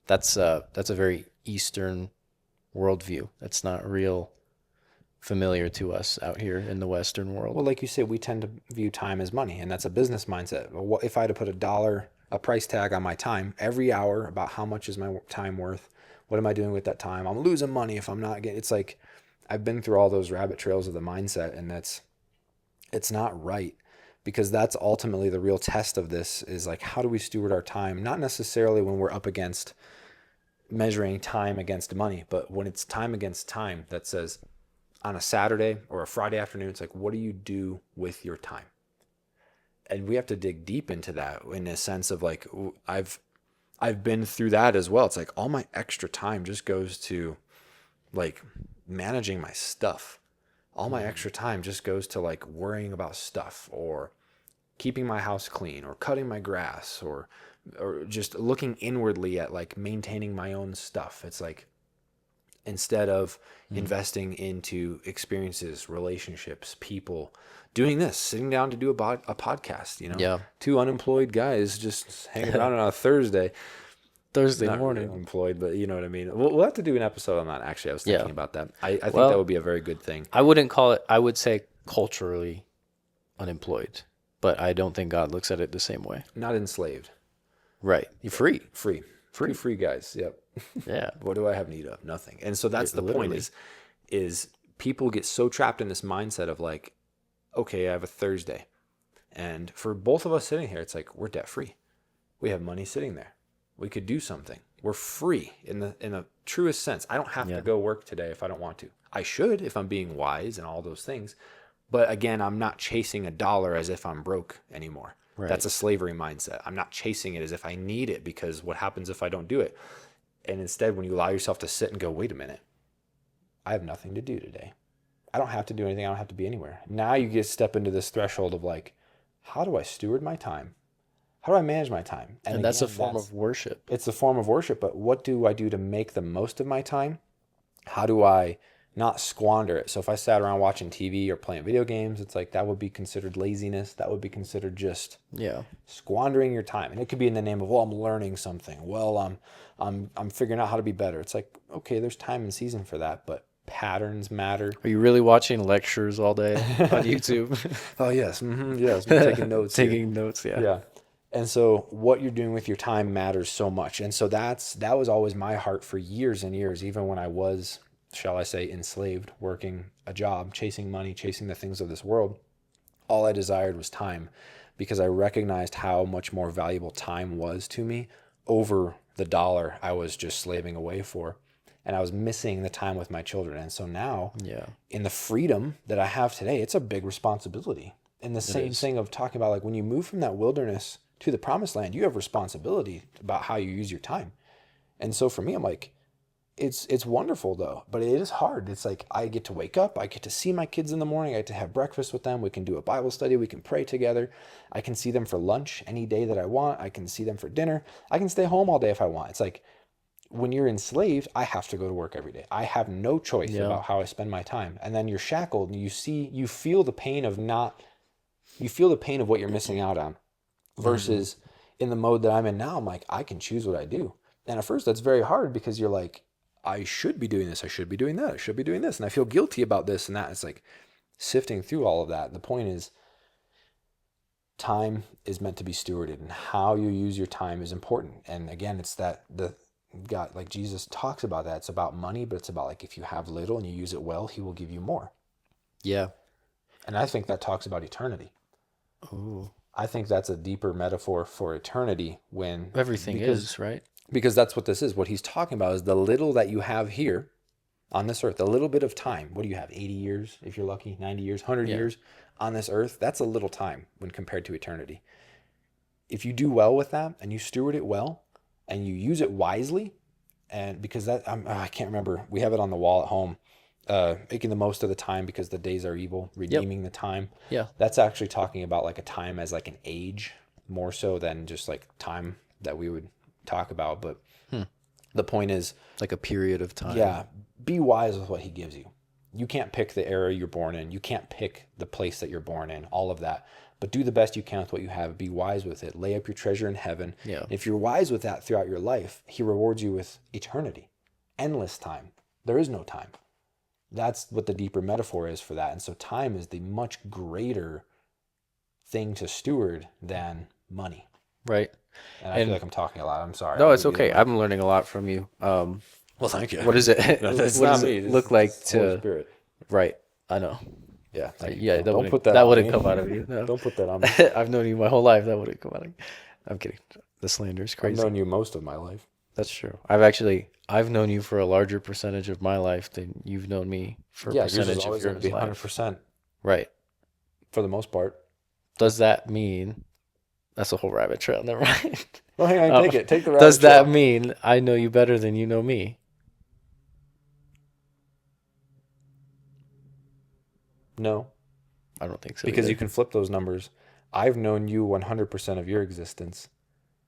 That's a very Eastern worldview. That's not real familiar to us out here in the Western world. Well, like you said, we tend to view time as money, and that's a business mindset. If I had to put a price tag on my time every hour, about how much is my time worth? What am I doing with that time? I'm losing money if I'm not getting. It's like, I've been through all those rabbit trails of the mindset, and it's not right, because that's ultimately the real test of this, is like, how do we steward our time? Not necessarily when we're up against measuring time against money, but when it's time against time, that says on a Saturday or a Friday afternoon, it's like, what do you do with your time? And we have to dig deep into that, in a sense of like, I've been through that as well. It's like all my extra time just goes to like managing my stuff. All my extra time just goes to like worrying about stuff, or keeping my house clean, or cutting my grass, or just looking inwardly at like maintaining my own stuff. It's like, instead of investing into experiences, relationships, people, doing this, sitting down to do a podcast, Yeah. 2 unemployed guys just hanging around on a Thursday morning. Not employed, but you know what I mean. We'll have to do an episode on that. Actually, I was thinking about that. I think that would be a very good thing. I wouldn't call it, I would say culturally unemployed, but I don't think God looks at it the same way. Not enslaved. Right. You're free. Free guys. Yep. Yeah. What do I have need of? Nothing. And so that's the point, is people get so trapped in this mindset of like, okay, I have a Thursday. And for both of us sitting here, it's like, we're debt free. We have money sitting there. We could do something. We're free in the truest sense. I don't have to go work today if I don't want to. I should, if I'm being wise and all those things. But again, I'm not chasing $1 as if I'm broke anymore. Right. That's a slavery mindset. I'm not chasing it as if I need it, because what happens if I don't do it? And instead, when you allow yourself to sit and go, wait a minute, I have nothing to do today. I don't have to do anything. I don't have to be anywhere. Now you get to step into this threshold of like, how do I steward my time? How do I manage my time? And again, that's a form of worship. It's a form of worship, but what do I do to make the most of my time? How do I not squander it? So if I sat around watching TV or playing video games, it's like, that would be considered laziness. That would be considered just squandering your time. And it could be in the name of, well, I'm learning something. Well, I'm figuring out how to be better. It's like, okay, there's time and season for that, but patterns matter. Are you really watching lectures all day on YouTube? Oh, yes. Mm-hmm. Yes. I'm taking notes. Notes, yeah. Yeah. And so what you're doing with your time matters so much. And so that was always my heart for years and years, even when I was, shall I say, enslaved, working a job, chasing money, chasing the things of this world. All I desired was time, because I recognized how much more valuable time was to me over the dollar I was just slaving away for. And I was missing the time with my children. And so now, in the freedom that I have today, it's a big responsibility. And the same thing of talking about, like, when you move from that wilderness to the promised land, you have responsibility about how you use your time. And so for me, I'm like, it's wonderful though, but it is hard. It's like, I get to wake up, I get to see my kids in the morning, I get to have breakfast with them, we can do a Bible study, we can pray together, I can see them for lunch any day that I want, I can see them for dinner, I can stay home all day if I want. It's like, when you're enslaved, I have to go to work every day. I have no choice about how I spend my time. And then you're shackled, and you feel the pain of what you're missing out on. Versus in the mode that I'm in now, I'm like, I can choose what I do. And at first that's very hard, because you're like, I should be doing this, I should be doing that, I should be doing this, and I feel guilty about this and that. It's like, sifting through all of that. The point is, time is meant to be stewarded, and how you use your time is important. And again, it's that God, like Jesus talks about that. It's about money, but it's about like, if you have little and you use it well, he will give you more. Yeah. And I think that talks about eternity. Ooh. I think that's a deeper metaphor for eternity Everything is, right? Because that's what this is. What he's talking about is the little that you have here on this earth, a little bit of time. What do you have? 80 years, if you're lucky, 90 years, 100 years on this earth. That's a little time when compared to eternity. If you do well with that and you steward it well and you use it wisely, and because that, I can't remember, we have it on the wall at home, making the most of the time because the days are evil, redeeming the time. Yeah. That's actually talking about like a time as like an age, more so than just like time that we would talk about. But the point is, like a period of time. Yeah, be wise with what he gives you. You can't pick the era you're born in. You can't pick the place that you're born in, all of that. But do the best you can with what you have. Be wise with it. Lay up your treasure in heaven. Yeah. If you're wise with that throughout your life, he rewards you with eternity, endless time. There is no time. That's what the deeper metaphor is for that. And so time is the much greater thing to steward than money. Right. And I feel like I'm talking a lot. I'm sorry. No, it's okay. I'm learning a lot from you. Well, thank you. What is it? No, what it's does not me. it look like Holy to? Spirit. Right. I know. Yeah. Yeah. Don't put that on wouldn't me. come out of you. No. Don't put that on me. I've known you my whole life. That wouldn't come out of you. I'm kidding. The slander is I've crazy. known you most of my life. That's true. I've known you for a larger percentage of my life than you've known me for a percentage of always your going to be life. 100% Right. for the most part. Does that mean that's a whole rabbit trail? Never mind. Well, hang on, take it. Take the rabbit Does that trail. mean I know you better than you know me? No, I don't think so. because either. you can flip those numbers. I've known you 100% of your existence.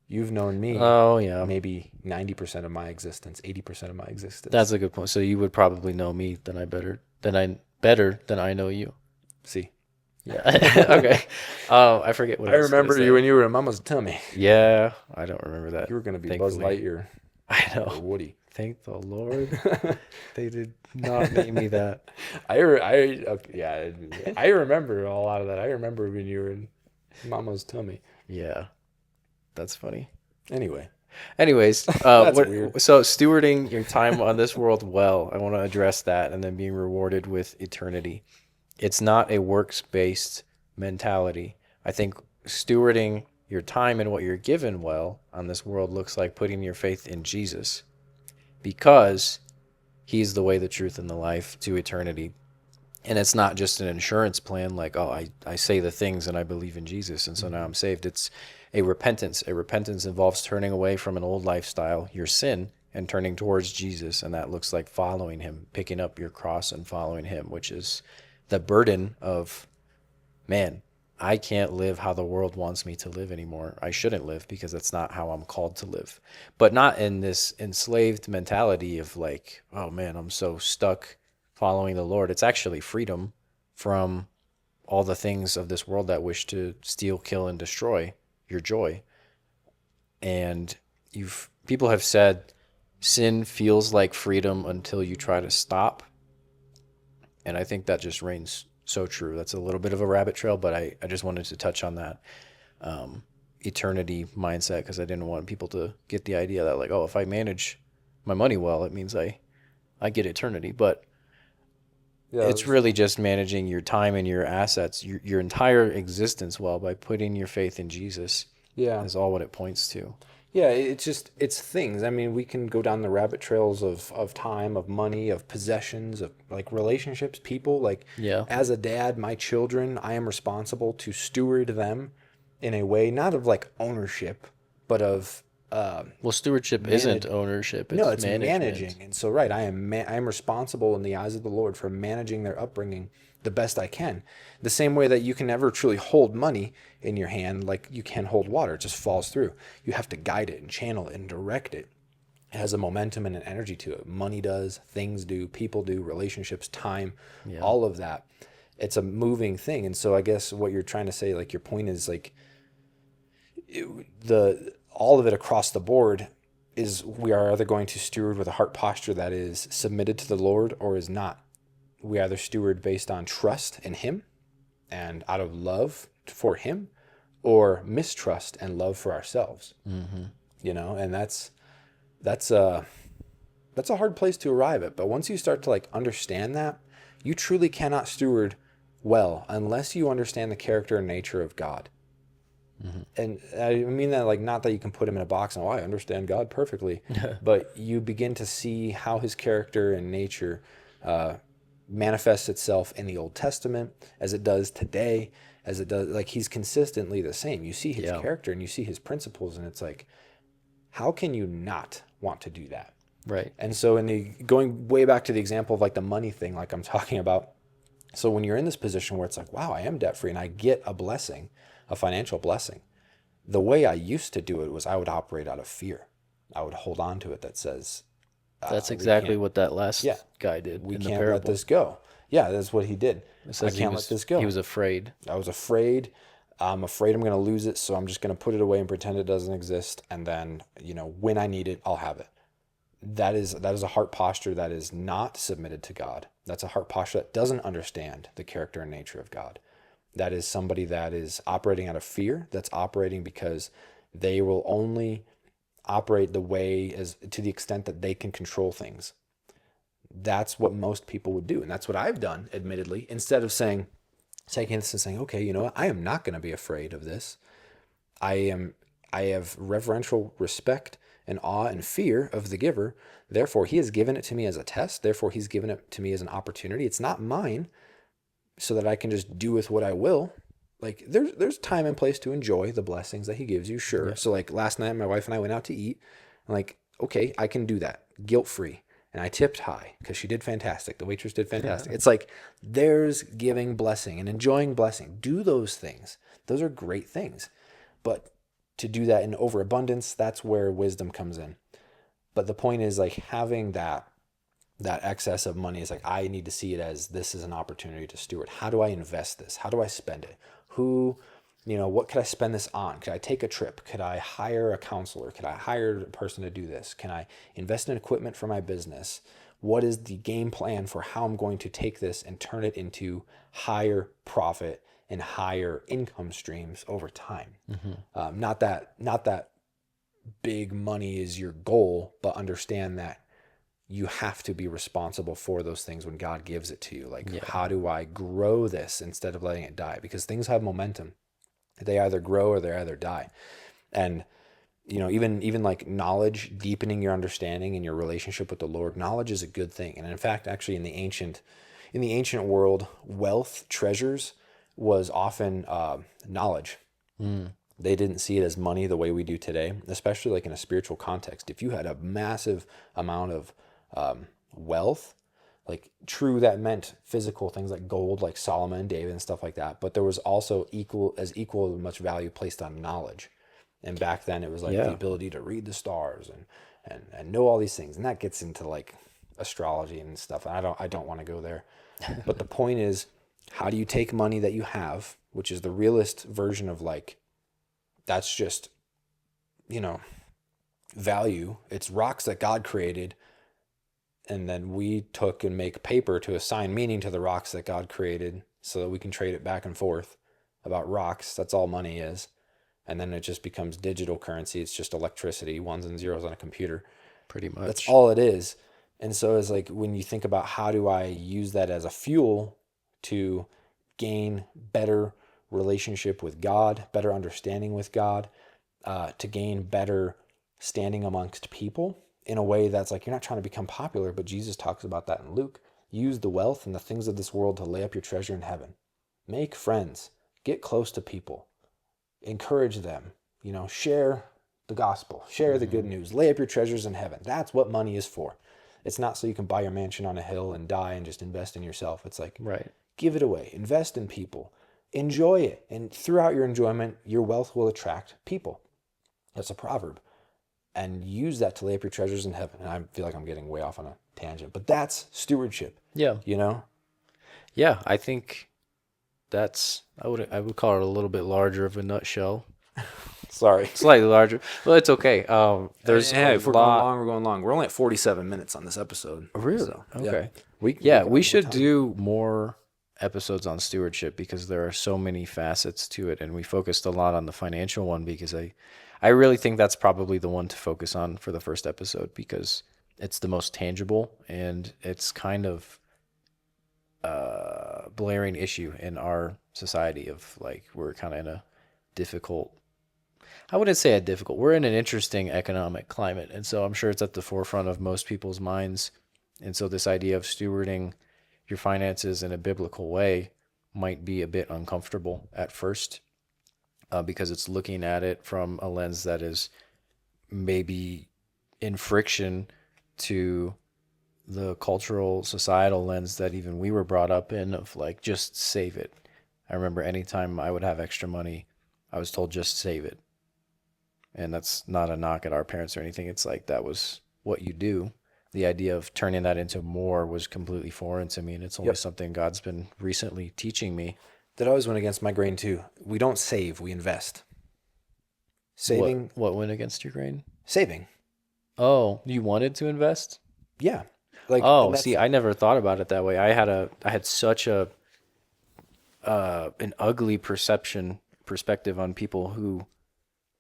You've known me Oh yeah, maybe 90% of my existence, 80% of my existence. that's a good point. So you would probably know me better than I know you. See. Yeah. Okay. I forget what I remember you when you were in Mama's tummy. Yeah, I don't remember that. You were going to be Buzz Thankfully. Lightyear I or know. Woody. Thank the Lord. They did not name me that. I remember a lot of that. I remember when you were in Mama's tummy. Yeah, that's funny. Anyway. Anyways, weird. So stewarding your time on this world well, I want to address that, and then being rewarded with eternity. It's not a works-based mentality. I think stewarding your time and what you're given well on this world looks like putting your faith in Jesus, because he's the way, the truth, and the life to eternity. And it's not just an insurance plan like, oh, I say the things and I believe in Jesus, and so now I'm saved. It's a repentance. A repentance involves turning away from an old lifestyle, your sin, and turning towards Jesus. And that looks like following him, picking up your cross and following him, which is the burden of, man, I can't live how the world wants me to live anymore. I shouldn't live because that's not how I'm called to live. But not in this enslaved mentality of like, oh man, I'm so stuck following the Lord. It's actually freedom from all the things of this world that wish to steal, kill, and destroy your joy. And people have said sin feels like freedom until you try to stop. And I think that just reigns so true. That's a little bit of a rabbit trail, but I just wanted to touch on that eternity mindset, because I didn't want people to get the idea that like, oh, if I manage my money well, it means I get eternity. But it's really just managing your time and your assets, your entire existence well, by putting your faith in Jesus. Yeah. Is all what it points to. Yeah, it's things. I mean, we can go down the rabbit trails of time, of money, of possessions, of like relationships, people. Like, as a dad, my children, I am responsible to steward them in a way, not of like ownership, but of well, stewardship isn't ownership. It's management. managing. And so, right, I am responsible in the eyes of the Lord for managing their upbringing the best I can. The same way that you can never truly hold money in your hand like you can hold water. It just falls through. You have to guide it and channel it and direct it. It has a momentum and an energy to it. Money does, things do, people do, relationships, time, all of that. It's a moving thing. And so I guess what you're trying to say, like your point is like all of it across the board is we are either going to steward with a heart posture that is submitted to the Lord or is not. we either steward based on trust in him and out of love for him, or mistrust and love for ourselves. And that's a hard place to arrive at. But once you start to like understand that, you truly cannot steward well unless you understand the character and nature of God. And I mean that like, not that you can put him in a box and, I understand God perfectly, but you begin to see how his character and nature manifests itself in the Old Testament as it does today, as it does, like he's consistently the same. You see his character and you see his principles, and it's like, how can you not want to do that? Right. And so going way back to the example of like the money thing, like I'm talking about. So when you're in this position where it's like, wow, I am debt free and I get a blessing, a financial blessing. The way I used to do it was I would operate out of fear. I would hold on to it that says, that's exactly what that last guy did. We in the can't parable. let this go. Yeah, that's what he did. I can't let this go. He was afraid. I was afraid. I'm afraid I'm going to lose it, so I'm just going to put it away and pretend it doesn't exist. And then, when I need it, I'll have it. That is a heart posture that is not submitted to God. That's a heart posture that doesn't understand the character and nature of God. That is somebody that is operating out of fear, that's operating because they will only operate the way as to the extent that they can control things. That's what most people would do. And that's what I've done, admittedly, instead of taking this and saying, okay, you know what? I am not going to be afraid of this. I have reverential respect and awe and fear of the giver. Therefore, he has given it to me as a test. Therefore, he's given it to me as an opportunity. It's not mine, so that I can just do with what I will. Like there's time and place to enjoy the blessings that he gives you, sure. Yeah. So like last night, my wife and I went out to eat. I'm like, okay, I can do that guilt-free. And I tipped high because she did fantastic. The waitress did fantastic. Yeah. It's like there's giving blessing and enjoying blessing. Do those things. Those are great things. But to do that in overabundance, that's where wisdom comes in. But the point is like having that excess of money is like, I need to see it as this is an opportunity to steward. How do I invest this? How do I spend it? What could I spend this on? Could I take a trip? Could I hire a counselor? Could I hire a person to do this? Can I invest in equipment for my business? What is the game plan for how I'm going to take this and turn it into higher profit and higher income streams over time? Mm-hmm. Not that big money is your goal, but understand that you have to be responsible for those things when God gives it to you. Like, how do I grow this instead of letting it die? Because things have momentum. They either grow or they either die. And, even like knowledge, deepening your understanding and your relationship with the Lord, knowledge is a good thing. And in fact, actually in the ancient world, wealth, treasures was often knowledge. They didn't see it as money the way we do today, especially like in a spiritual context. If you had a massive amount of wealth, like true, that meant physical things like gold, like Solomon and David and stuff like that. But there was also equal much value placed on knowledge. And back then it was like the ability to read the stars and know all these things. And that gets into like astrology and stuff. And I don't want to go there. But the point is, how do you take money that you have, which is the realist version of like, that's just, value. It's rocks that God created. And then we took and make paper to assign meaning to the rocks that God created so that we can trade it back and forth about rocks. That's all money is. And then it just becomes digital currency. It's just electricity, ones and zeros on a computer. Pretty much. That's all it is. And so it's like when you think about how do I use that as a fuel to gain better relationship with God, better understanding with God, to gain better standing amongst people in a way that's like, you're not trying to become popular, but Jesus talks about that in Luke. Use the wealth and the things of this world to lay up your treasure in heaven. Make friends, get close to people, encourage them, share the gospel, share the good news, lay up your treasures in heaven. That's what money is for. It's not so you can buy your mansion on a hill and die and just invest in yourself. It's like, give it away, invest in people, enjoy it. And throughout your enjoyment, your wealth will attract people. That's a proverb. And use that to lay up your treasures in heaven. And I feel like I'm getting way off on a tangent, but that's stewardship. Yeah. Yeah, I think I would call it a little bit larger of a nutshell. Sorry. Slightly larger. Well, it's okay. There's Hey, a if we're going lot. long, we're going long. We're only at 47 minutes on this episode. Really? So, Okay. Yeah. We should do more episodes on stewardship because there are so many facets to it, and we focused a lot on the financial one because I really think that's probably the one to focus on for the first episode because it's the most tangible and it's kind of a blaring issue in our society of like we're kind of in a difficult. I wouldn't say a difficult. We're in an interesting economic climate, and so I'm sure it's at the forefront of most people's minds. And so this idea of stewarding your finances in a biblical way might be a bit uncomfortable at first because it's looking at it from a lens that is maybe in friction to the cultural societal lens that even we were brought up in of like just save it. I remember anytime I would have extra money, I was told just save it. And that's not a knock at our parents or anything. It's like that was what you do. The idea of turning that into more was completely foreign to me, and it's only something God's been recently teaching me. That always went against my grain too. We don't save, we invest. Saving. What went against your grain? Saving. Oh, you wanted to invest? Yeah. Like. Oh, see, I never thought about it that way. I had such a an ugly perspective on people who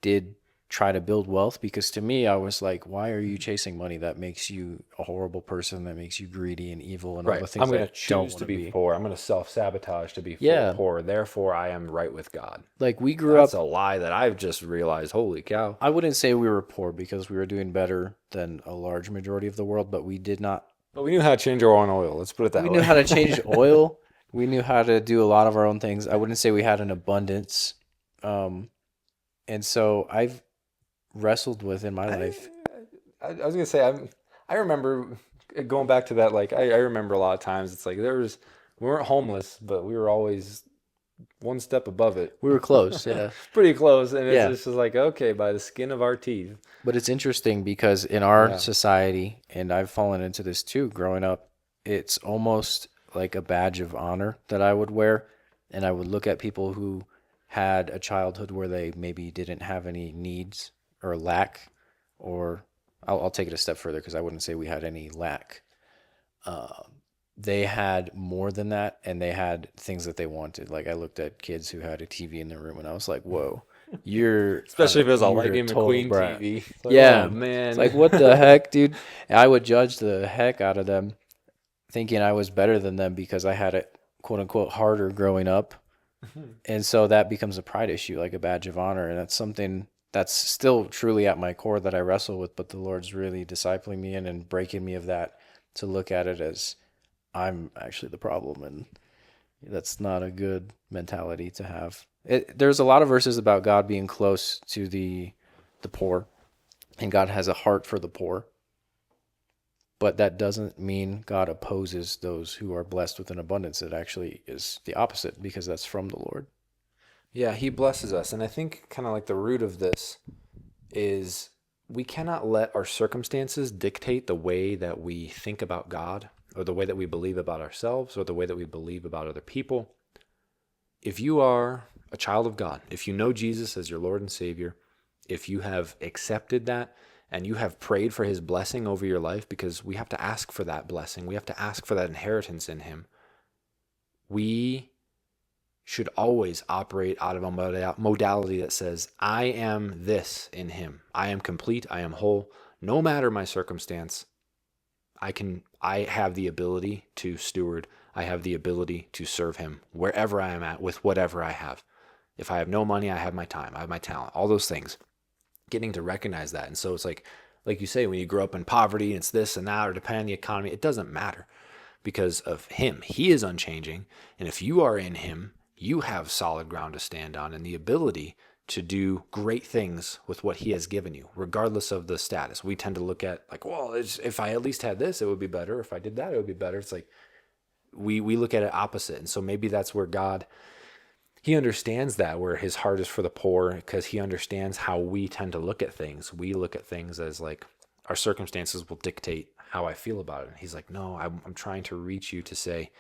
did try to build wealth because to me I was like, why are you chasing money? That makes you a horrible person, that makes you greedy and evil and all the things I'm going to don't choose to be poor. I'm going to self-sabotage to be poor. Therefore, I am right with God. Like we grew That's up. a lie that I've just realized. Holy cow. I wouldn't say we were poor because we were doing better than a large majority of the world, but we did not. But we knew how to change our own oil. Let's put it that way. We knew how to change oil. We knew how to do a lot of our own things. I wouldn't say we had an abundance. And so I've wrestled with in my life. I was gonna say I remember going back to that. Like I remember a lot of times it's like we weren't homeless, but we were always one step above it. We were close, yeah, pretty close, and it's just like okay, by the skin of our teeth. But it's interesting because in our society, and I've fallen into this too, growing up, it's almost like a badge of honor that I would wear, and I would look at people who had a childhood where they maybe didn't have any needs or lack, or I'll take it a step further because I wouldn't say we had any lack. They had more than that, and they had things that they wanted. Like I looked at kids who had a TV in their room, and I was like, "Whoa, you're..." Especially if it was a Lightning McQueen TV. Like, yeah, oh, man. It's like, what the heck, dude? And I would judge the heck out of them, thinking I was better than them because I had it, quote unquote, harder growing up. And so that becomes a pride issue, like a badge of honor. And that's something that's still truly at my core that I wrestle with, but the Lord's really discipling me in and breaking me of that to look at it as I'm actually the problem. And that's not a good mentality to have. There's a lot of verses about God being close to the poor, and God has a heart for the poor. But that doesn't mean God opposes those who are blessed with an abundance. It actually is the opposite because that's from the Lord. Yeah, he blesses us. And I think kind of like the root of this is we cannot let our circumstances dictate the way that we think about God or the way that we believe about ourselves or the way that we believe about other people. If you are a child of God, if you know Jesus as your Lord and Savior, if you have accepted that, and you have prayed for his blessing over your life, because we have to ask for that blessing. We have to ask for that inheritance in him. We should always operate out of a modality that says, I am this in him. I am complete. I am whole. No matter my circumstance, I have the ability to steward. I have the ability to serve him wherever I am at with whatever I have. If I have no money, I have my time. I have my talent, all those things. Getting to recognize that. And so it's like you say, when you grow up in poverty and it's this and that, or depending on the economy, it doesn't matter because of him. He is unchanging. And if you are in him, you have solid ground to stand on and the ability to do great things with what he has given you, regardless of the status. We tend to look at like, well, if I at least had this, it would be better. If I did that, it would be better. It's like we look at it opposite. And so maybe that's where God, he understands that, where his heart is for the poor, because he understands how we tend to look at things. We look at things as like our circumstances will dictate how I feel about it. And he's like, no, I'm trying to reach you to say,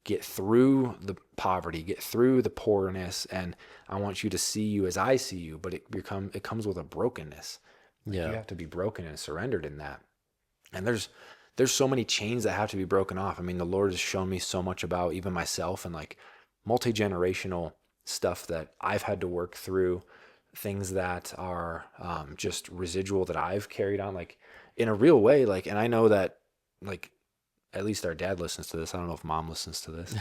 get through the poverty, get through the poorness, and I want you to see you as I see you. But it comes with a brokenness. Like, you have to be broken and surrendered in that. And there's so many chains that have to be broken off. I mean, the Lord has shown me so much about even myself and like multi-generational stuff that I've had to work through, things that are just residual that I've carried on, like in a real way. Like, and I know that, like, at least our dad listens to this. I don't know if mom listens to this,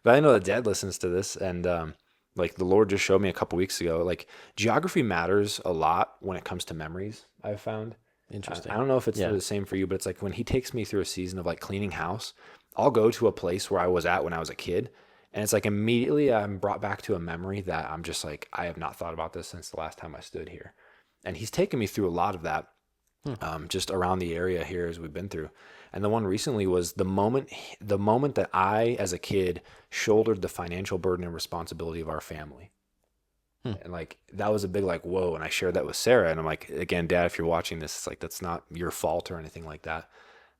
but I know that dad listens to this. And like the Lord just showed me a couple weeks ago, like geography matters a lot when it comes to memories, I've found. Interesting. I don't know if it's the same for you, but it's like when he takes me through a season of like cleaning house, I'll go to a place where I was at when I was a kid. And it's like immediately I'm brought back to a memory that I'm just like, I have not thought about this since the last time I stood here. And he's taken me through a lot of that just around the area here as we've been through. And the one recently was the moment that I, as a kid, shouldered the financial burden and responsibility of our family. And like, that was a big like, whoa. And I shared that with Sarah. And I'm like, again, Dad, if you're watching this, it's like, that's not your fault or anything like that.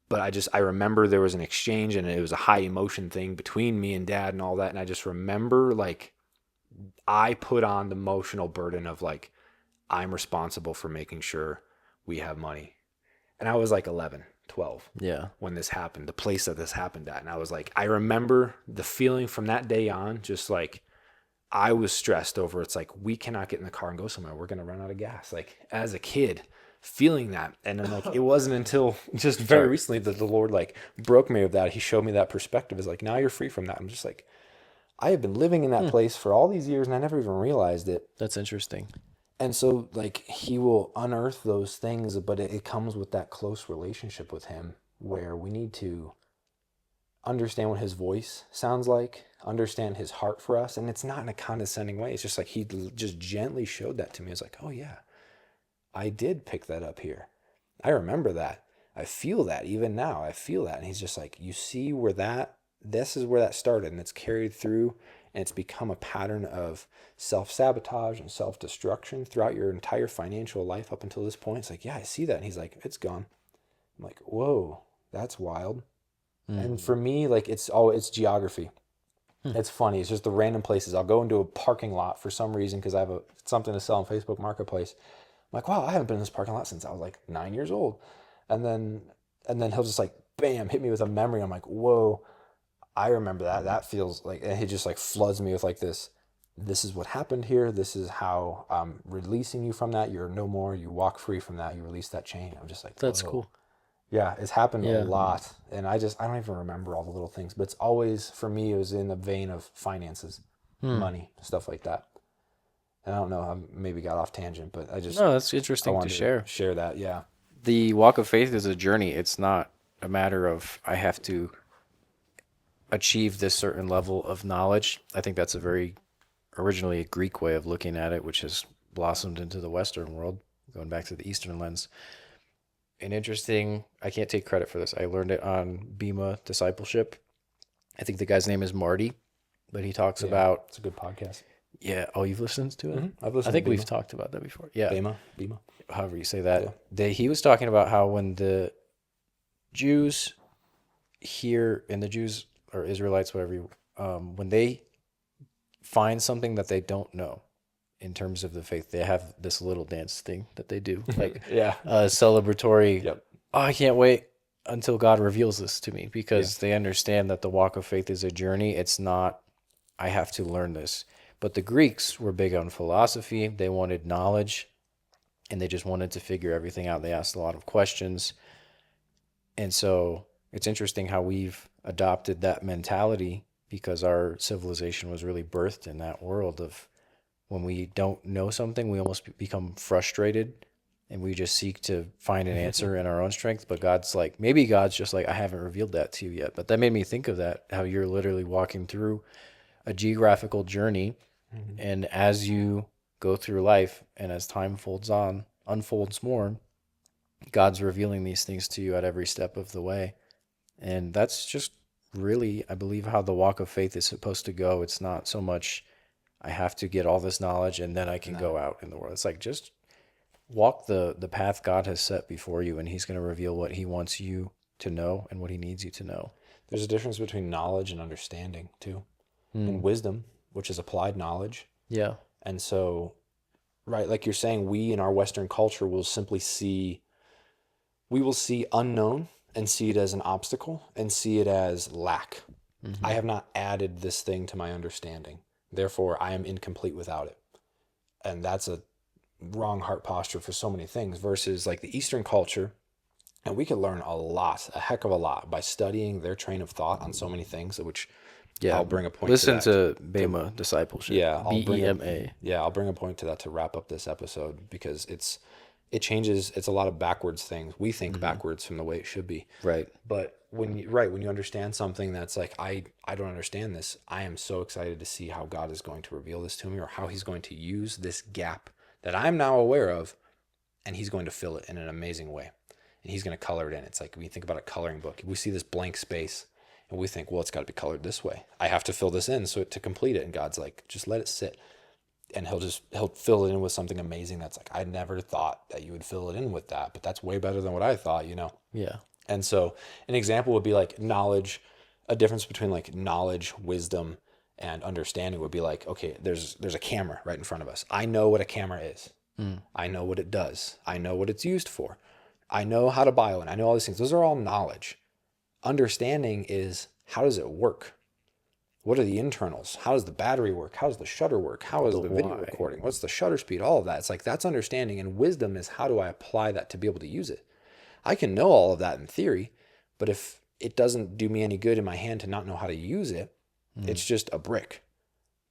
But I remember there was an exchange and it was a high emotion thing between me and Dad and all that. And I just remember like, I put on the emotional burden of like, I'm responsible for making sure we have money. And I was like 11, 12 when this happened, the place that this happened at. And I was like, I remember the feeling from that day on, just like, I was stressed over, it's like, we cannot get in the car and go somewhere. We're going to run out of gas. Like as a kid feeling that. And then like, it wasn't until just very recently that the Lord like broke me of that. He showed me that perspective is like, now you're free from that. I'm just like, I have been living in that place for all these years and I never even realized it. That's interesting. And so like he will unearth those things, but it comes with that close relationship with him where we need to understand what his voice sounds like, understand his heart for us. And it's not in a condescending way. It's just like he just gently showed that to me. It's like, oh yeah, I did pick that up here. I remember that. I feel that even now. I feel that. And he's just like, you see where this is where that started, and it's carried through, and it's become a pattern of self-sabotage and self-destruction throughout your entire financial life up until this point. It's like, yeah, I see that. And he's like, it's gone. I'm like, whoa, that's wild. And for me, like it's geography. It's funny. It's just the random places. I'll go into a parking lot for some reason because I have something to sell on Facebook Marketplace. I'm like, wow, I haven't been in this parking lot since I was like 9 years old. And then he'll just like, bam, hit me with a memory. I'm like, whoa, I remember that. That feels like, and he just like floods me with like this is what happened here. This is how I'm releasing you from that. You're no more. You walk free from that. You release that chain. I'm just like, that's cool. Yeah, it's happened a lot. And I don't even remember all the little things, but it's always, for me, it was in the vein of finances, money, stuff like that. And I don't know, I maybe got off tangent, but No, that's interesting to share. Share that, yeah. The walk of faith is a journey. It's not a matter of I have to achieve this certain level of knowledge. I think that's a very originally a Greek way of looking at it, which has blossomed into the Western world, going back to the Eastern lens. An interesting, I can't take credit for this. I learned it on Bema Discipleship. I think the guy's name is Marty, but he talks about... It's a good podcast. Yeah. Oh, you've listened to it? Mm-hmm. I've listened I think to we've talked about that before. Yeah. Bema. However you say that. Yeah. He was talking about how when the Jews here, and the Jews or Israelites, whatever you, when they find something that they don't know, in terms of the faith, they have this little dance thing that they do, like celebratory. Yep. Oh, I can't wait until God reveals this to me, because they understand that the walk of faith is a journey. It's not, I have to learn this. But the Greeks were big on philosophy. They wanted knowledge, and they just wanted to figure everything out. They asked a lot of questions. And so it's interesting how we've adopted that mentality, because our civilization was really birthed in that world of, when we don't know something, we almost become frustrated, and we just seek to find an answer in our own strength. But God's like, maybe God's just like, I haven't revealed that to you yet. But that made me think of that, how you're literally walking through a geographical journey. And as you go through life, and as time unfolds more, God's revealing these things to you at every step of the way. And that's just really, I believe, how the walk of faith is supposed to go. It's not so much, I have to get all this knowledge and then I can go out in the world. It's like, just walk the path God has set before you, and he's going to reveal what he wants you to know and what he needs you to know. There's a difference between knowledge and understanding too, and wisdom, which is applied knowledge. Yeah. And so, right, like you're saying, we in our Western culture will simply we will see unknown and see it as an obstacle and see it as lack. I have not added this thing to my understanding. Therefore, I am incomplete without it. And that's a wrong heart posture for so many things versus like the Eastern culture. And we could learn a heck of a lot by studying their train of thought on so many things, which I'll bring a point Listen to that. to Bema Discipleship. Yeah, BEMA. I'll bring a point to that to wrap up this episode because it changes. It's a lot of backwards things. We think backwards from the way it should be. Right. But when you understand something that's like, I don't understand this, I am so excited to see how God is going to reveal this to me or how he's going to use this gap that I'm now aware of, and he's going to fill it in an amazing way. And he's going to color it in. It's like when you think about a coloring book, we see this blank space and we think, well, it's got to be colored this way. I have to fill this in to complete it. And God's like, just let it sit. And he'll fill it in with something amazing that's like, I never thought that you would fill it in with that, but that's way better than what I thought, Yeah. And so an example would be like knowledge, a difference between like knowledge, wisdom, and understanding would be like, okay, there's a camera right in front of us. I know what a camera is. I know what it does. I know what it's used for. I know how to buy one. I know all these things. Those are all knowledge. Understanding is, how does it work? What are the internals? How does the battery work? How does the shutter work? How is the video recording? What's the shutter speed? All of that. It's like, that's understanding. And wisdom is, how do I apply that to be able to use it? I can know all of that in theory, but if it doesn't do me any good in my hand to not know how to use it, it's just a brick.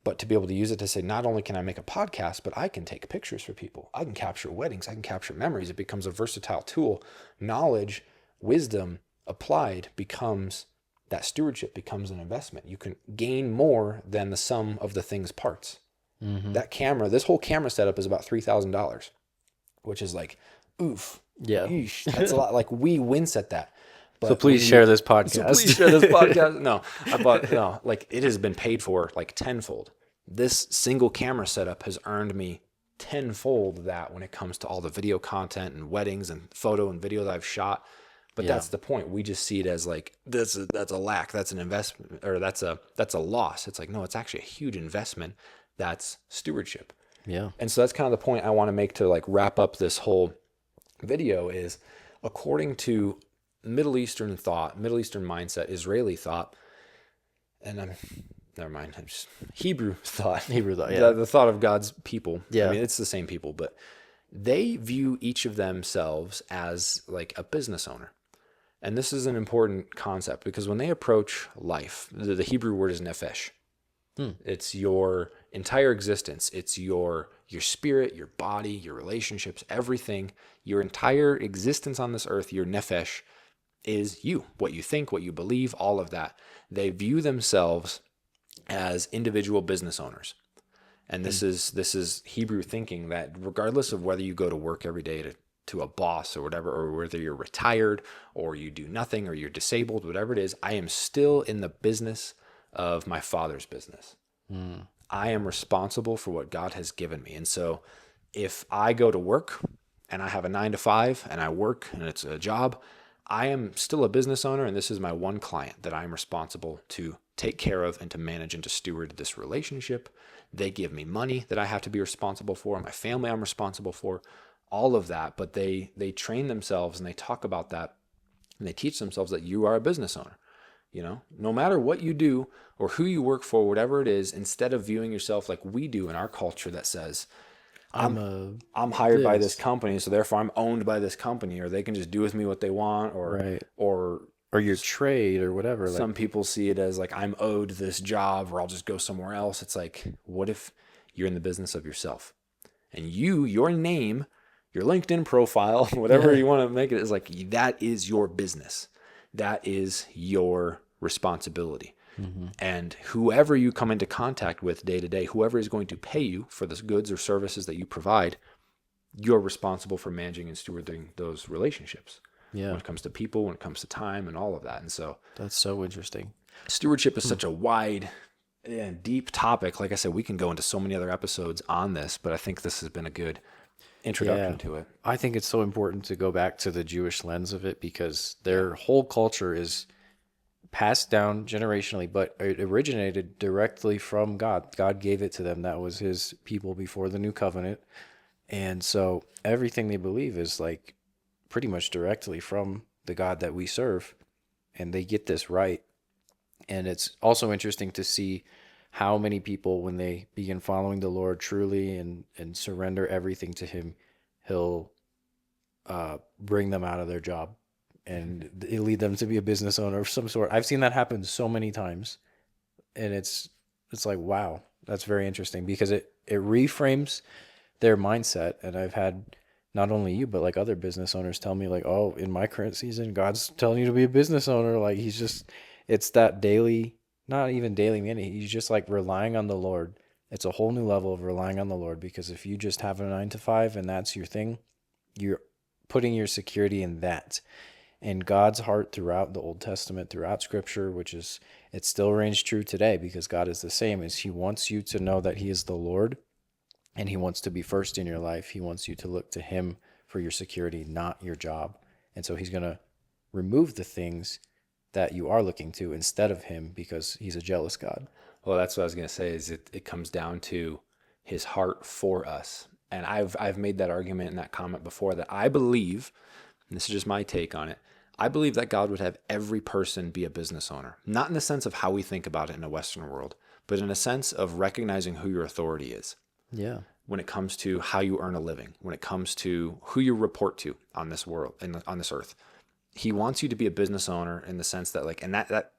But to be able to use it to say, not only can I make a podcast, but I can take pictures for people. I can capture weddings. I can capture memories. It becomes a versatile tool. Knowledge, wisdom applied becomes, that stewardship becomes an investment. You can gain more than the sum of the thing's parts. That camera, this whole camera setup is about $3,000, which is like, oof. Yeah. Eesh, that's a lot. Like, we wince at that. But So please share this podcast. So please share this podcast. No, like, it has been paid for like tenfold. This single camera setup has earned me tenfold that when it comes to all the video content and weddings and photo and video that I've shot. But that's the point. We just see it as like, that's a lack. That's an investment, or that's a loss. It's like, no, it's actually a huge investment. That's stewardship. Yeah. And so that's kind of the point I want to make to like wrap up this whole video is, according to Middle Eastern thought, Middle Eastern mindset, Israeli thought, and never mind, I'm just Hebrew thought. Yeah. The thought of God's people. Yeah. I mean, it's the same people, but they view each of themselves as like a business owner. And this is an important concept because when they approach life, the Hebrew word is nefesh. It's your entire existence. It's your spirit, your body, your relationships, everything. Your entire existence on this earth, your nefesh, is you. What you think, what you believe, all of that. They view themselves as individual business owners. And this is Hebrew thinking that regardless of whether you go to work every day to a boss or whatever, or whether you're retired or you do nothing or you're disabled, whatever it is, I am still in the business of my Father's business. I am responsible for what God has given me. And so if I go to work and I have a 9 to 5 and I work and it's a job, I am still a business owner, and this is my one client that I'm responsible to take care of and to manage and to steward this relationship. They give me money that I have to be responsible for. My family I'm responsible for, all of that. But they train themselves and they talk about that and they teach themselves that you are a business owner. No matter what you do or who you work for, whatever it is, instead of viewing yourself like we do in our culture that says, I'm hired by this company, so therefore I'm owned by this company, or they can just do with me what they want, or your trade or whatever. Some people see it as like, I'm owed this job or I'll just go somewhere else. It's like, what if you're in the business of yourself and your name, your LinkedIn profile, whatever you want to make it, is like, that is your business. That is your responsibility. And whoever you come into contact with day to day, whoever is going to pay you for the goods or services that you provide, you're responsible for managing and stewarding those relationships. Yeah. When it comes to people, when it comes to time and all of that. And so that's so interesting. Stewardship is such a wide and deep topic. Like I said, we can go into so many other episodes on this, but I think this has been a good introduction to it. I think it's so important to go back to the Jewish lens of it because their whole culture is passed down generationally, but it originated directly from God. God gave it to them. That was his people before the new covenant. And so everything they believe is like pretty much directly from the God that we serve. And they get this right. And it's also interesting to see how many people, when they begin following the Lord truly and surrender everything to him, he'll bring them out of their job and lead them to be a business owner of some sort. I've seen that happen so many times, and it's like, wow, that's very interesting because it reframes their mindset. And I've had not only you, but like other business owners tell me like, oh, in my current season, God's telling you to be a business owner. Like it's that daily, not even daily, man. He's just like relying on the Lord. It's a whole new level of relying on the Lord, because if you just have a 9 to 5 and that's your thing, you're putting your security in that. And God's heart throughout the Old Testament, throughout Scripture, it still reigns true today, because God is the same, is he wants you to know that he is the Lord, and he wants to be first in your life. He wants you to look to him for your security, not your job. And so he's going to remove the things that you are looking to instead of him, because he's a jealous God. Well, that's what I was going to say, is it comes down to his heart for us. And I've made that argument in that comment before, that I believe, and this is just my take on it, I believe that God would have every person be a business owner, not in the sense of how we think about it in a Western world, but in a sense of recognizing who your authority is. Yeah. When it comes to how you earn a living, when it comes to who you report to on this world, on this earth, he wants you to be a business owner in the sense that, like, and that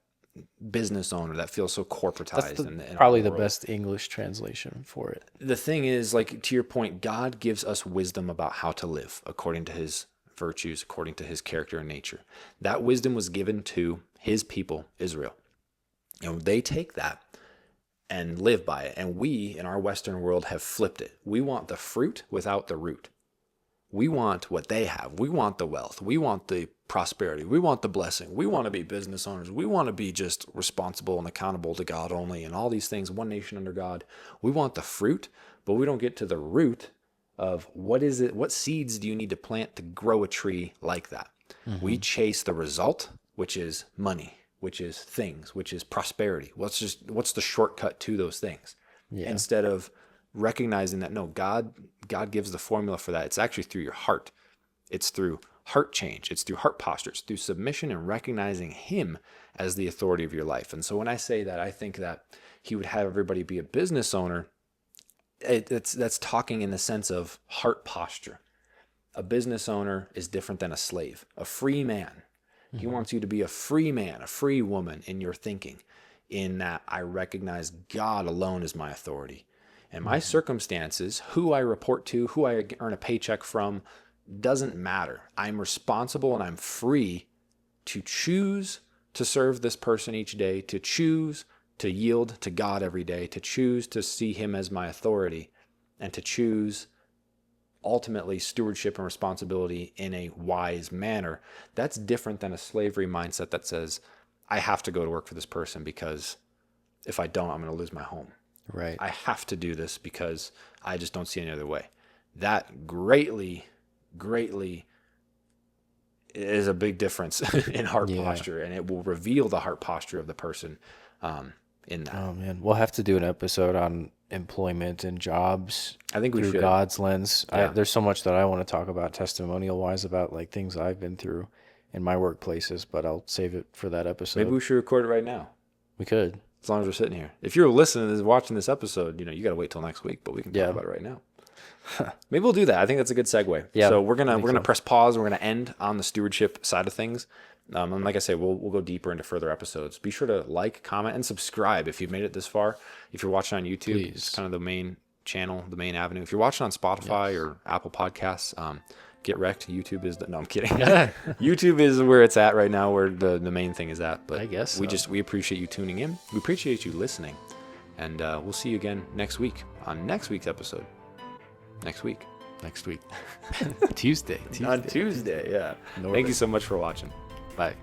business owner that feels so corporatized. That's probably the best English translation for it. The thing is, like, to your point, God gives us wisdom about how to live according to his virtues, according to his character and nature. That wisdom was given to his people, Israel. And they take that and live by it. And we, in our Western world, have flipped it. We want the fruit without the root. We want what they have. We want the wealth. We want the prosperity. We want the blessing. We want to be business owners. We want to be just responsible and accountable to God only, and all these things, one nation under God. We want the fruit, but we don't get to the root of what is it, what seeds do you need to plant to grow a tree like that? Mm-hmm. We chase the result, which is money, which is things, which is prosperity. What's the shortcut to those things? Yeah. Instead of recognizing that, no, God gives the formula for that. It's actually through your heart. It's through heart change. It's through heart posture. It's through submission and recognizing him as the authority of your life. And so when I say that, I think that he would have everybody be a business owner. That's talking in the sense of heart posture. A business owner is different than a slave, a free man. Mm-hmm. He wants you to be a free man, a free woman in your thinking, in that I recognize God alone is my authority. And my circumstances, who I report to, who I earn a paycheck from, doesn't matter. I'm responsible and I'm free to choose to serve this person each day, to choose to yield to God every day, to choose to see him as my authority, and to choose ultimately stewardship and responsibility in a wise manner. That's different than a slavery mindset that says, I have to go to work for this person because if I don't, I'm going to lose my home. Right. I have to do this because I just don't see any other way. That greatly is a big difference in heart posture, and it will reveal the heart posture of the person in that. Oh man, we'll have to do an episode on employment and jobs. I think we through should. God's lens. Yeah. There's so much that I want to talk about testimonial wise about like things I've been through in my workplaces, but I'll save it for that episode. Maybe we should record it right now. We could. As long as we're sitting here. If you're listening and watching this episode, you got to wait till next week, but we can talk about it right now. Maybe we'll do that. I think that's a good segue. Yeah, so we're gonna press pause. We're gonna end on the stewardship side of things. And like I say, we'll go deeper into further episodes. Be sure to like, comment, and subscribe if you've made it this far. If you're watching on YouTube, Please. It's kind of the main channel, the main avenue. If you're watching on Spotify or Apple Podcasts, get wrecked. YouTube is no, I'm kidding. YouTube is where it's at right now, where the main thing is at. But I guess we appreciate you tuning in. We appreciate you listening, and we'll see you again next week on next week's episode. Next week. Tuesday. On Tuesday, yeah. Thank you so much for watching. Bye.